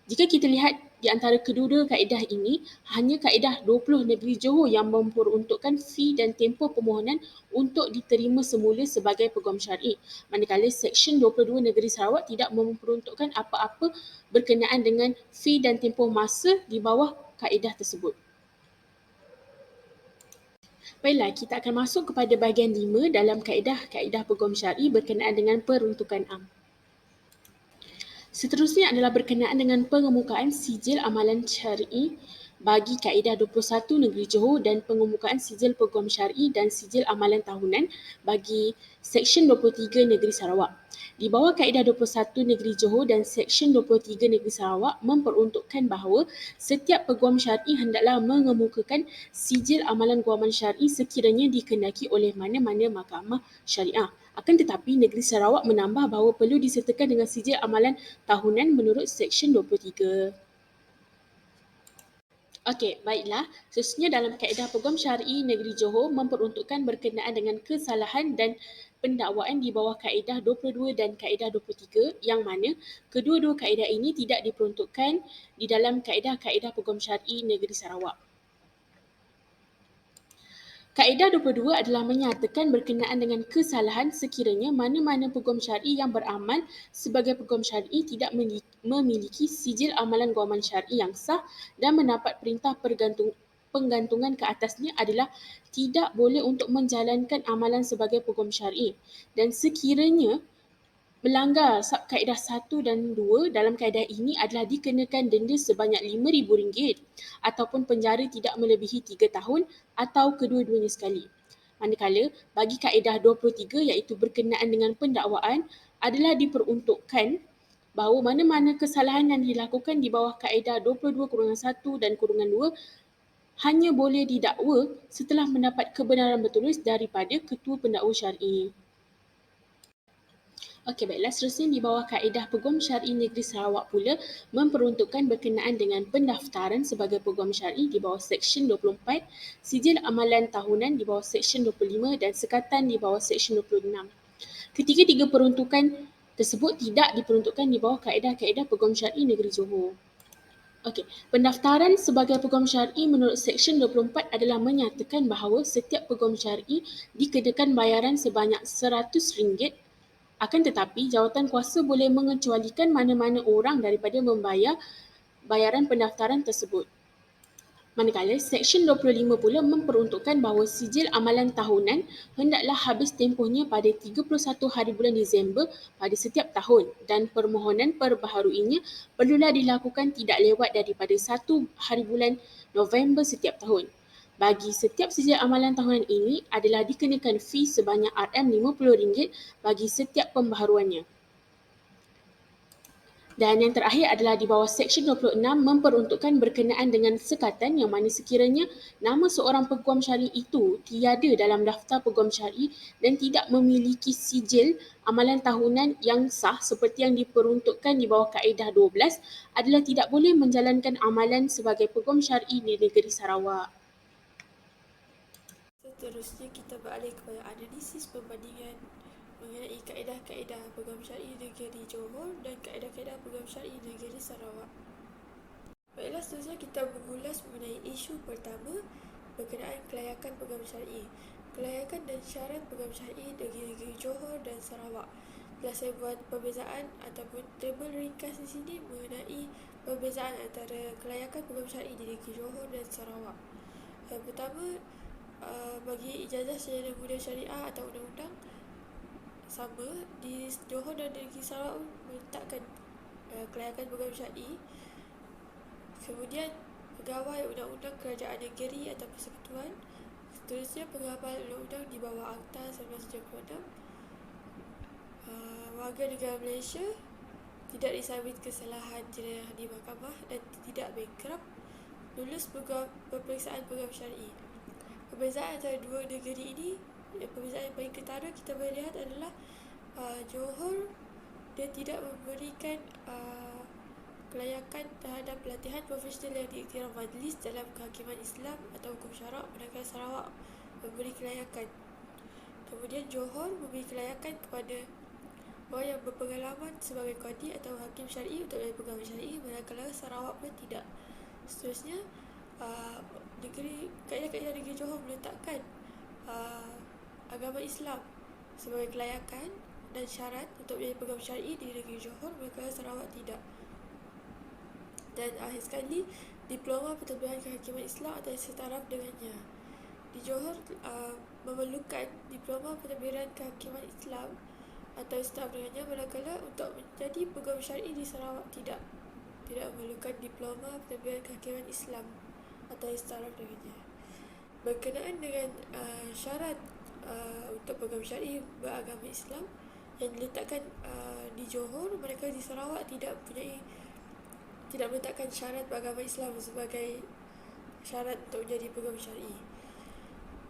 Jika kita lihat di antara kedua-dua kaedah ini, hanya kaedah 20 Negeri Johor yang memperuntukkan fee dan tempoh permohonan untuk diterima semula sebagai peguam syar'i. Manakala Seksyen 22 Negeri Sarawak tidak memperuntukkan apa-apa berkenaan dengan fee dan tempoh masa di bawah kaedah tersebut. Baiklah, kita akan masuk kepada bahagian 5 dalam kaedah peguam syar'i berkenaan dengan peruntukan am. Seterusnya adalah berkenaan dengan pengemukaan sijil amalan syar'i bagi kaedah 21 Negeri Johor dan pengemukaan sijil peguam syar'i dan sijil amalan tahunan bagi Seksyen 23 Negeri Sarawak. Di bawah kaedah 21 Negeri Johor dan Seksyen 23 Negeri Sarawak memperuntukkan bahawa setiap peguam syar'i hendaklah mengemukakan sijil amalan guaman syar'i sekiranya dikehendaki oleh mana-mana mahkamah syariah. Akan tetapi Negeri Sarawak menambah bahawa perlu disertakan dengan sijil amalan tahunan menurut Seksyen 23. Okey, baiklah. Seterusnya dalam kaedah peguam syar'i Negeri Johor memperuntukkan berkenaan dengan kesalahan dan pendakwaan di bawah kaedah 22 dan kaedah 23 yang mana kedua-dua kaedah ini tidak diperuntukkan di dalam kaedah-kaedah peguam syar'i Negeri Sarawak. Kaedah 22 adalah menyatakan berkenaan dengan kesalahan sekiranya mana-mana peguam syar'i yang beramal sebagai peguam syar'i tidak memiliki sijil amalan guaman syar'i yang sah dan mendapat perintah penggantungan ke atasnya adalah tidak boleh untuk menjalankan amalan sebagai peguam syar'i, dan sekiranya melanggar kaedah 1 dan 2 dalam kaedah ini adalah dikenakan denda sebanyak RM5,000 ataupun penjara tidak melebihi 3 tahun atau kedua-duanya sekali. Manakala bagi kaedah 23 iaitu berkenaan dengan pendakwaan adalah diperuntukkan bahawa mana-mana kesalahan yang dilakukan di bawah kaedah 22-1 dan -2 hanya boleh didakwa setelah mendapat kebenaran bertulis daripada ketua pendakwa syar'i. Okey, baiklah. Seterusnya di bawah kaedah peguam syar'i Negeri Sarawak pula memperuntukkan berkenaan dengan pendaftaran sebagai peguam syar'i di bawah Seksyen 24, sijil amalan tahunan di bawah Seksyen 25 dan sekatan di bawah Seksyen 26. Ketiga-tiga peruntukan tersebut tidak diperuntukkan di bawah kaedah-kaedah peguam syar'i Negeri Johor. Okey, pendaftaran sebagai peguam syar'i menurut Seksyen 24 adalah menyatakan bahawa setiap peguam syar'i dikenakan bayaran sebanyak RM100. Akan tetapi, jawatan kuasa boleh mengecualikan mana-mana orang daripada membayar bayaran pendaftaran tersebut. Manakala Seksyen 25 pula memperuntukkan bahawa sijil amalan tahunan hendaklah habis tempohnya pada 31 hari bulan Disember pada setiap tahun, dan permohonan perbaharuinya perlulah dilakukan tidak lewat daripada 1 hari bulan November setiap tahun. Bagi setiap sijil amalan tahunan ini adalah dikenakan fee sebanyak RM50 bagi setiap pembaharuannya. Dan yang terakhir adalah di bawah Seksyen 26 memperuntukkan berkenaan dengan sekatan yang mana sekiranya nama seorang peguam syar'i itu tiada dalam daftar peguam syar'i dan tidak memiliki sijil amalan tahunan yang sah seperti yang diperuntukkan di bawah kaedah 12 adalah tidak boleh menjalankan amalan sebagai peguam syar'i di negeri Sarawak. Seterusnya kita beralih kepada analisis perbandingan mengenai kaedah-kaedah peguam syar'i negeri Johor dan kaedah-kaedah peguam syar'i negeri Sarawak. Baiklah, seterusnya kita mengulas mengenai isu pertama berkenaan kelayakan peguam syar'i. Kelayakan dan syarat peguam syar'i negeri Johor dan Sarawak. Telah saya buat perbezaan ataupun tabel ringkas di sini mengenai perbezaan antara kelayakan peguam syar'i di negeri Johor dan Sarawak. Yang pertama, bagi ijazah sarjana muda syariah atau undang-undang, sama di Johor dan negeri Sarawak meletakkan kelayakan peguam syar'i. Kemudian pegawai undang-undang kerajaan negeri atau persekutuan, seterusnya penghafal undang-undang di bawah Akta 1976. Warga negara Malaysia tidak disabit kesalahan jenayah di mahkamah dan tidak bankrupt, lulus peperiksaan peguam syar'i. Perbezaan antara dua negeri ini, perbezaan yang paling ketara kita boleh lihat adalah Johor dia tidak memberikan kelayakan terhadap pelatihan profesional yang diiktiraf majlis dalam kehakiman Islam atau hukum syarak, sedangkan Sarawak memberi kelayakan. Kemudian Johor memberi kelayakan kepada orang yang berpengalaman sebagai qadi atau hakim syar'i untuk menjadi peguam syar'i, manakala Sarawak pun tidak. Seterusnya, kaedah-kaedah negeri Johor meletakkan agama Islam sebagai kelayakan dan syarat untuk menjadi peguam syar'i di negeri Johor, manakala Sarawak tidak. Dan akhir sekali, diploma pentadbiran kehakiman Islam atau yang setaraf dengannya. Di Johor memerlukan diploma pentadbiran kehakiman Islam atau setaraf dengannya, manakala untuk menjadi peguam syar'i di Sarawak tidak memerlukan diploma pentadbiran kehakiman Islam atau yang setaraf dengannya. Berkenaan dengan syarat untuk peguam syar'i beragama Islam yang diletakkan di Johor, manakala di Sarawak tidak meletakkan syarat beragama Islam sebagai syarat untuk menjadi peguam syar'i.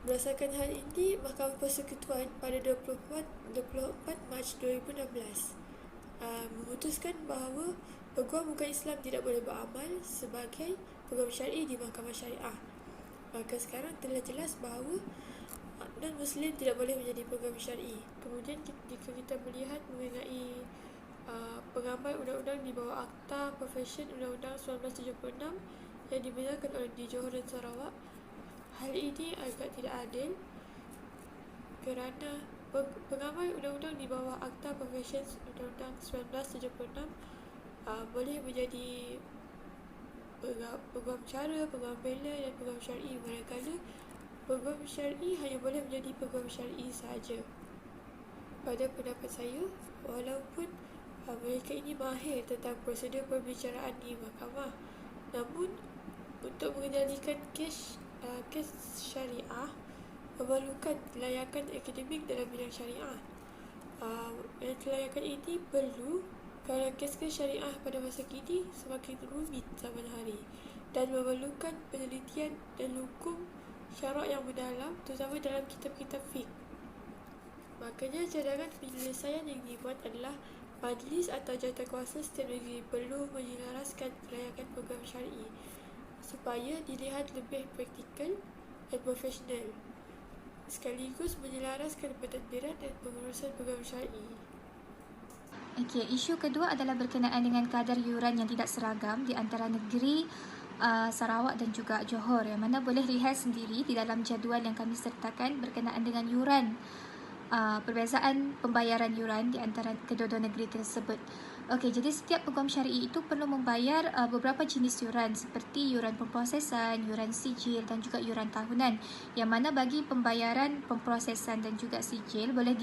Berdasarkan hal ini, Mahkamah Persekutuan pada 24 Mac 2016 memutuskan bahawa peguam bukan Islam tidak boleh beramal sebagai peguam syar'i di Mahkamah Syariah. Maka sekarang telah jelas bahawa non-Muslim tidak boleh menjadi peguam syar'i. Kemudian jika kita melihat mengenai pengamal undang-undang di bawah Akta Profession Undang-Undang 1976 yang dibenarkan oleh di Johor dan Sarawak, hal ini agak tidak adil kerana pengamal undang-undang di bawah Akta Profession Undang-Undang 1976 boleh menjadi peguam cara, peguam bela dan peguam syar'i, manakala peguam syar'i hanya boleh menjadi peguam syar'i sahaja. Pada pendapat saya, walaupun mereka ini mahir tentang prosedur perbicaraan di mahkamah, namun untuk mengendalikan kes syariah memerlukan kelayakan akademik dalam bidang syariah. Kelayakan ini perlu kerana kes-kes syariah pada masa kini semakin rumit zaman hari dan memerlukan penelitian dan hukum syarak yang mendalam, terutama dalam kitab-kitab fiqh. Makanya cadangan penyelesaian yang dibuat adalah majlis atau jawatankuasa setiap negeri perlu menyelaraskan kelayakan peguam syar'i supaya dilihat lebih praktikal dan profesional, sekaligus menyelaraskan pentadbiran dan pengurusan peguam syar'i. Okey, isu kedua adalah berkenaan dengan kadar yuran yang tidak seragam di antara negeri Sarawak dan juga Johor, yang mana boleh lihat sendiri di dalam jadual yang kami sertakan berkenaan dengan yuran, perbezaan pembayaran yuran di antara kedua-dua negeri tersebut. Okey, jadi setiap peguam syar'i itu perlu membayar beberapa jenis yuran seperti yuran pemprosesan, yuran sijil dan juga yuran tahunan, yang mana bagi pembayaran pemprosesan dan juga sijil boleh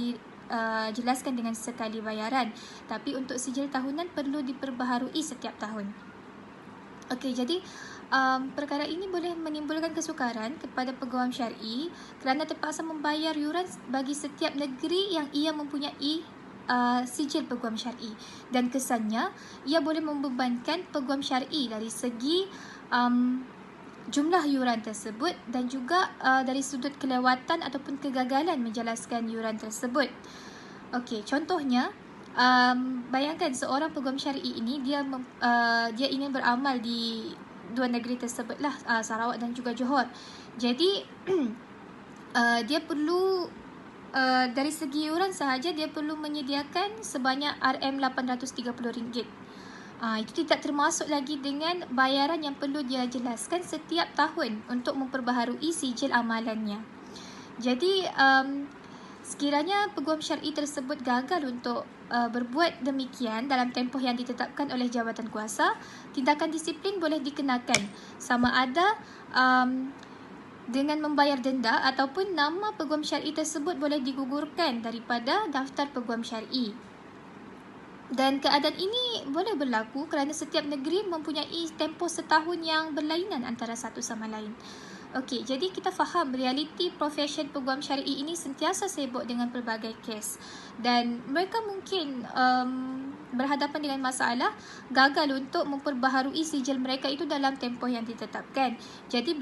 jelaskan dengan sekali bayaran, tapi untuk sijil tahunan perlu diperbaharui setiap tahun. Okey, jadi perkara ini boleh menimbulkan kesukaran kepada peguam syar'i kerana terpaksa membayar yuran bagi setiap negeri yang ia mempunyai sijil peguam syar'i, dan kesannya ia boleh membebankan peguam syar'i dari segi jumlah yuran tersebut dan juga dari sudut kelewatan ataupun kegagalan menjelaskan yuran tersebut. Okey, contohnya bayangkan seorang peguam syar'i ini dia ingin beramal di dua negeri tersebutlah, Sarawak dan juga Johor. Jadi dia perlu dari segi iuran sahaja dia perlu menyediakan sebanyak RM830. Itu tidak termasuk lagi dengan bayaran yang perlu dia jelaskan setiap tahun untuk memperbaharui sijil amalannya. Jadi sekiranya peguam syar'i tersebut gagal untuk berbuat demikian dalam tempoh yang ditetapkan oleh jawatan kuasa, tindakan disiplin boleh dikenakan sama ada dengan membayar denda ataupun nama peguam syar'i tersebut boleh digugurkan daripada daftar peguam syar'i. Dan keadaan ini boleh berlaku kerana setiap negeri mempunyai tempoh setahun yang berlainan antara satu sama lain. Okey, jadi kita faham realiti profesion peguam syar'i ini sentiasa sibuk dengan pelbagai kes dan mereka mungkin berhadapan dengan masalah gagal untuk memperbaharui sijil mereka itu dalam tempoh yang ditetapkan. Jadi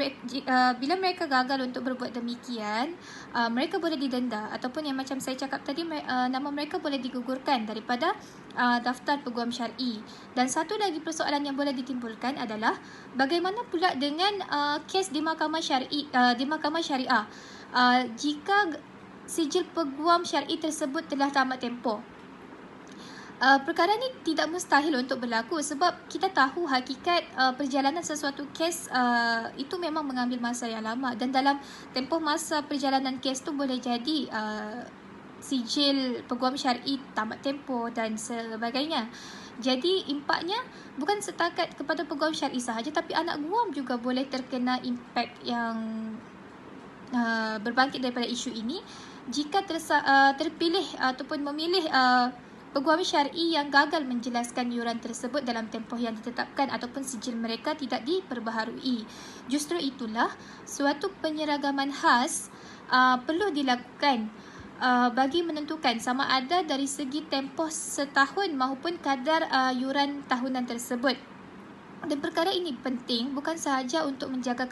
bila mereka gagal untuk berbuat demikian, mereka boleh didenda ataupun yang macam saya cakap tadi, nama mereka boleh digugurkan daripada daftar peguam syar'i. Dan satu lagi persoalan yang boleh ditimbulkan adalah bagaimana pula dengan kes di mahkamah syar'i, di mahkamah syariah jika sijil peguam syar'i tersebut telah tamat tempoh. Perkara ni tidak mustahil untuk berlaku sebab kita tahu hakikat perjalanan sesuatu kes itu memang mengambil masa yang lama dan dalam tempoh masa perjalanan kes tu boleh jadi sijil peguam syar'i tamat tempoh dan sebagainya. Jadi impaknya bukan setakat kepada peguam syar'i sahaja tapi anak guam juga boleh terkena impak yang berbangkit daripada isu ini jika terpilih ataupun memilih peguam syar'i yang gagal menjelaskan iuran tersebut dalam tempoh yang ditetapkan ataupun sijil mereka tidak diperbaharui. Justru itulah suatu penyeragaman khas perlu dilakukan bagi menentukan sama ada dari segi tempoh setahun maupun kadar iuran tahunan tersebut. Dan perkara ini penting bukan sahaja untuk menjaga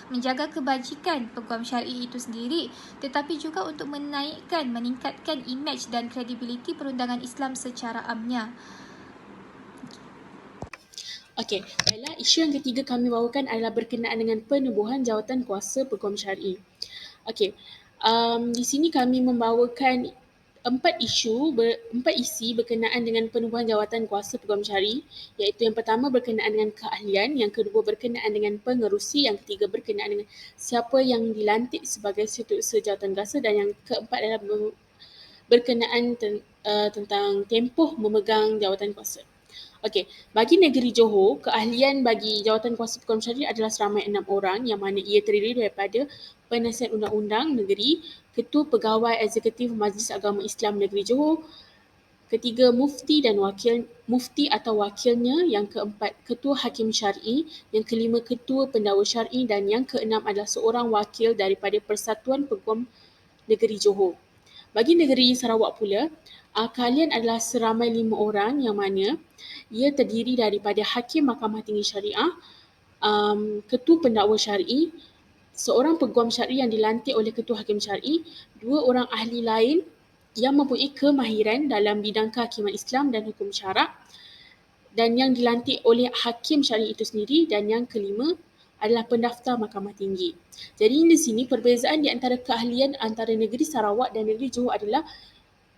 menjaga kebajikan peguam syar'i itu sendiri, tetapi juga untuk meningkatkan imej dan kredibiliti perundangan Islam secara amnya. Okey, baiklah, isu yang ketiga kami bawakan adalah berkenaan dengan penubuhan jawatan kuasa peguam syar'i. Okey, di sini kami membawakan empat isi berkenaan dengan penubuhan jawatan kuasa peguam syar'i, iaitu yang pertama berkenaan dengan keahlian, yang kedua berkenaan dengan pengerusi, yang ketiga berkenaan dengan siapa yang dilantik sebagai setiausaha jawatan kuasa dan yang keempat adalah berkenaan tentang tempoh memegang jawatan kuasa. Okey, bagi negeri Johor, keahlian bagi jawatan kuasa peguam syar'i adalah seramai 6 orang yang mana ia terdiri daripada penasihat undang-undang negeri, ketua pegawai eksekutif Majlis Agama Islam Negeri Johor, ketiga mufti dan wakil mufti atau wakilnya, yang keempat ketua hakim syar'i, yang kelima ketua pendakwa syar'i dan yang keenam adalah seorang wakil daripada Persatuan Peguam Negeri Johor. Bagi negeri Sarawak pula, keahlian adalah seramai 5 orang yang mana ia terdiri daripada Hakim Mahkamah Tinggi Syariah, Ketua Pendakwa Syar'i, seorang Peguam Syar'i yang dilantik oleh Ketua Hakim Syar'i, 2 orang ahli lain yang mempunyai kemahiran dalam bidang kehakiman Islam dan hukum syarak dan yang dilantik oleh Hakim Syar'i itu sendiri, dan yang kelima adalah pendaftar Mahkamah Tinggi. Jadi di sini perbezaan di antara keahlian antara negeri Sarawak dan negeri Johor adalah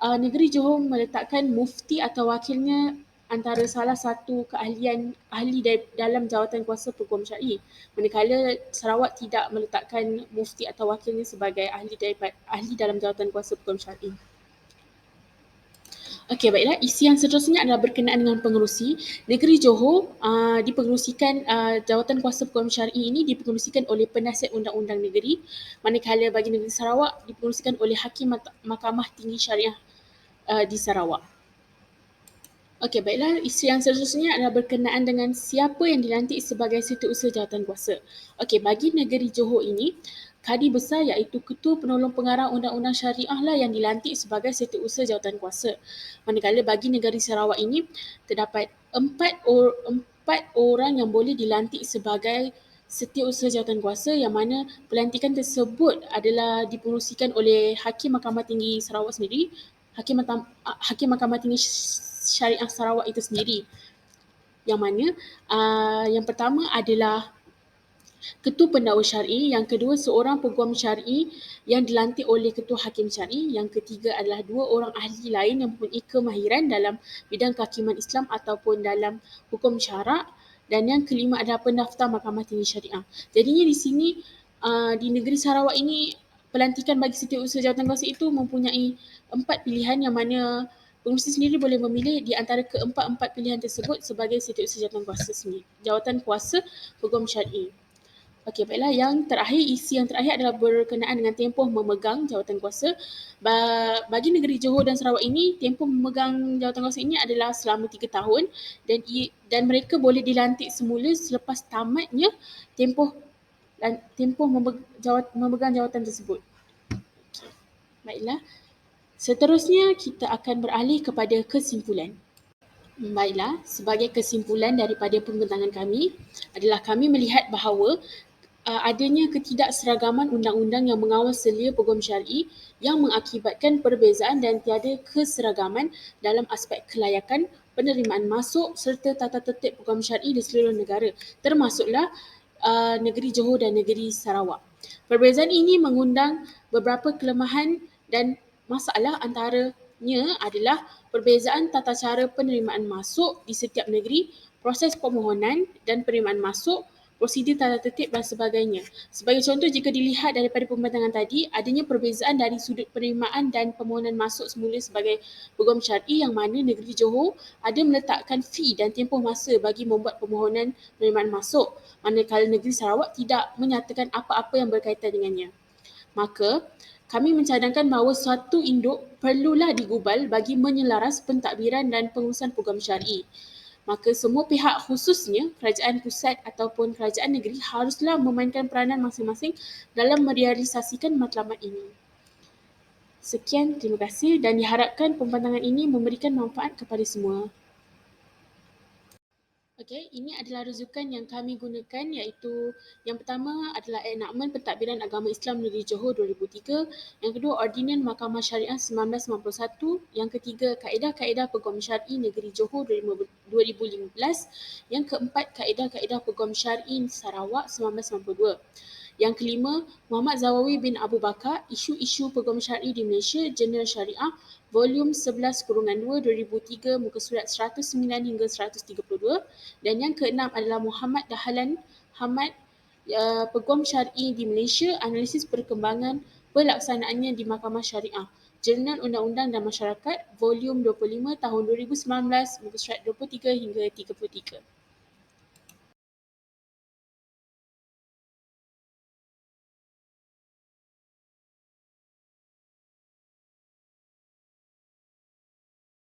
negeri Johor meletakkan mufti atau wakilnya antara salah satu keahlian ahli dalam jawatan kuasa peguam syar'i, manakala Sarawak tidak meletakkan mufti atau wakilnya sebagai ahli dalam jawatan kuasa peguam syar'i. Okey, baiklah. Isi yang seterusnya adalah berkenaan dengan pengerusi. Negeri Johor dipengerusikan, jawatan kuasa peguam syar'i ini dipengerusikan oleh penasihat undang-undang negeri, manakala bagi negeri Sarawak dipengerusikan oleh Hakim Mahkamah Tinggi Syariah di Sarawak. Okey, baiklah. Isi yang seterusnya adalah berkenaan dengan siapa yang dilantik sebagai setiausaha jawatan kuasa. Okey, bagi negeri Johor ini, Kadi Besar iaitu Ketua Penolong Pengarah Undang-Undang Syariah lah yang dilantik sebagai setiausaha jawatan kuasa. Manakala bagi negeri Sarawak ini, terdapat empat orang yang boleh dilantik sebagai setiausaha jawatan kuasa, yang mana pelantikan tersebut adalah dipengerusikan oleh Hakim Mahkamah Tinggi Sarawak sendiri, Hakim Mahkamah Tinggi Syariah Sarawak itu sendiri. Yang mana yang pertama adalah Ketua Pendakwa Syar'i, yang kedua seorang peguam syar'i yang dilantik oleh Ketua Hakim Syar'i, yang ketiga adalah 2 orang ahli lain yang mempunyai kemahiran dalam bidang kehakiman Islam ataupun dalam hukum syarak, dan yang kelima adalah pendaftar Mahkamah Tinggi Syariah. Jadinya di sini di negeri Sarawak ini pelantikan bagi setiausaha jawatan kuasa itu mempunyai 4 pilihan yang mana pengurusi sendiri boleh memilih di antara keempat-empat pilihan tersebut sebagai setiausaha jawatan kuasa sendiri, jawatan kuasa peguam syar'i. Okey, baiklah. Isi yang terakhir adalah berkenaan dengan tempoh memegang jawatan kuasa. Bagi negeri Johor dan Sarawak ini, tempoh memegang jawatan kuasa ini adalah selama 3 tahun dan mereka boleh dilantik semula selepas tamatnya tempoh memegang jawatan tersebut. Okay. Baiklah. Seterusnya kita akan beralih kepada kesimpulan. Baiklah, sebagai kesimpulan daripada pembincangan kami adalah kami melihat bahawa adanya ketidakseragaman undang-undang yang mengawal selia peguam syar'i yang mengakibatkan perbezaan dan tiada keseragaman dalam aspek kelayakan, penerimaan masuk serta tata tertib peguam syar'i di seluruh negara, termasuklah negeri Johor dan negeri Sarawak. Perbezaan ini mengundang beberapa kelemahan dan masalah, antaranya adalah perbezaan tata cara penerimaan masuk di setiap negeri, proses permohonan dan penerimaan masuk, prosedur tata tertib dan sebagainya. Sebagai contoh, jika dilihat daripada pembentangan tadi, adanya perbezaan dari sudut penerimaan dan permohonan masuk semula sebagai peguam syar'i, yang mana negeri Johor ada meletakkan fee dan tempoh masa bagi membuat permohonan penerimaan masuk, manakala negeri Sarawak tidak menyatakan apa-apa yang berkaitan dengannya. Maka, kami mencadangkan bahawa suatu induk perlulah digubal bagi menyelaras pentadbiran dan pengurusan peguam syar'i. Maka semua pihak, khususnya kerajaan pusat ataupun kerajaan negeri, haruslah memainkan peranan masing-masing dalam merealisasikan matlamat ini. Sekian, terima kasih dan diharapkan pembentangan ini memberikan manfaat kepada semua. Okey, ini adalah rujukan yang kami gunakan, iaitu yang pertama adalah Enakmen Pentadbiran Agama Islam Negeri Johor 2003, yang kedua Ordinan Mahkamah Syariah 1991, yang ketiga Kaedah-Kaedah Peguam Syar'i Negeri Johor 2015, yang keempat Kaedah-Kaedah Peguam Syar'i Sarawak 1992. Yang kelima, Muhammad Zawawi bin Abu Bakar, Isu-Isu Peguam Syar'i di Malaysia, Jurnal Syariah, Volume 11/2 2003, muka surat 109 hingga 132. Dan yang keenam adalah Muhammad Dahlan Hamad, Peguam Syar'i di Malaysia, Analisis Perkembangan Pelaksanaannya di Mahkamah Syariah, Jurnal Undang-Undang dan Masyarakat, Volume 25 tahun 2019, muka surat 23 hingga 33.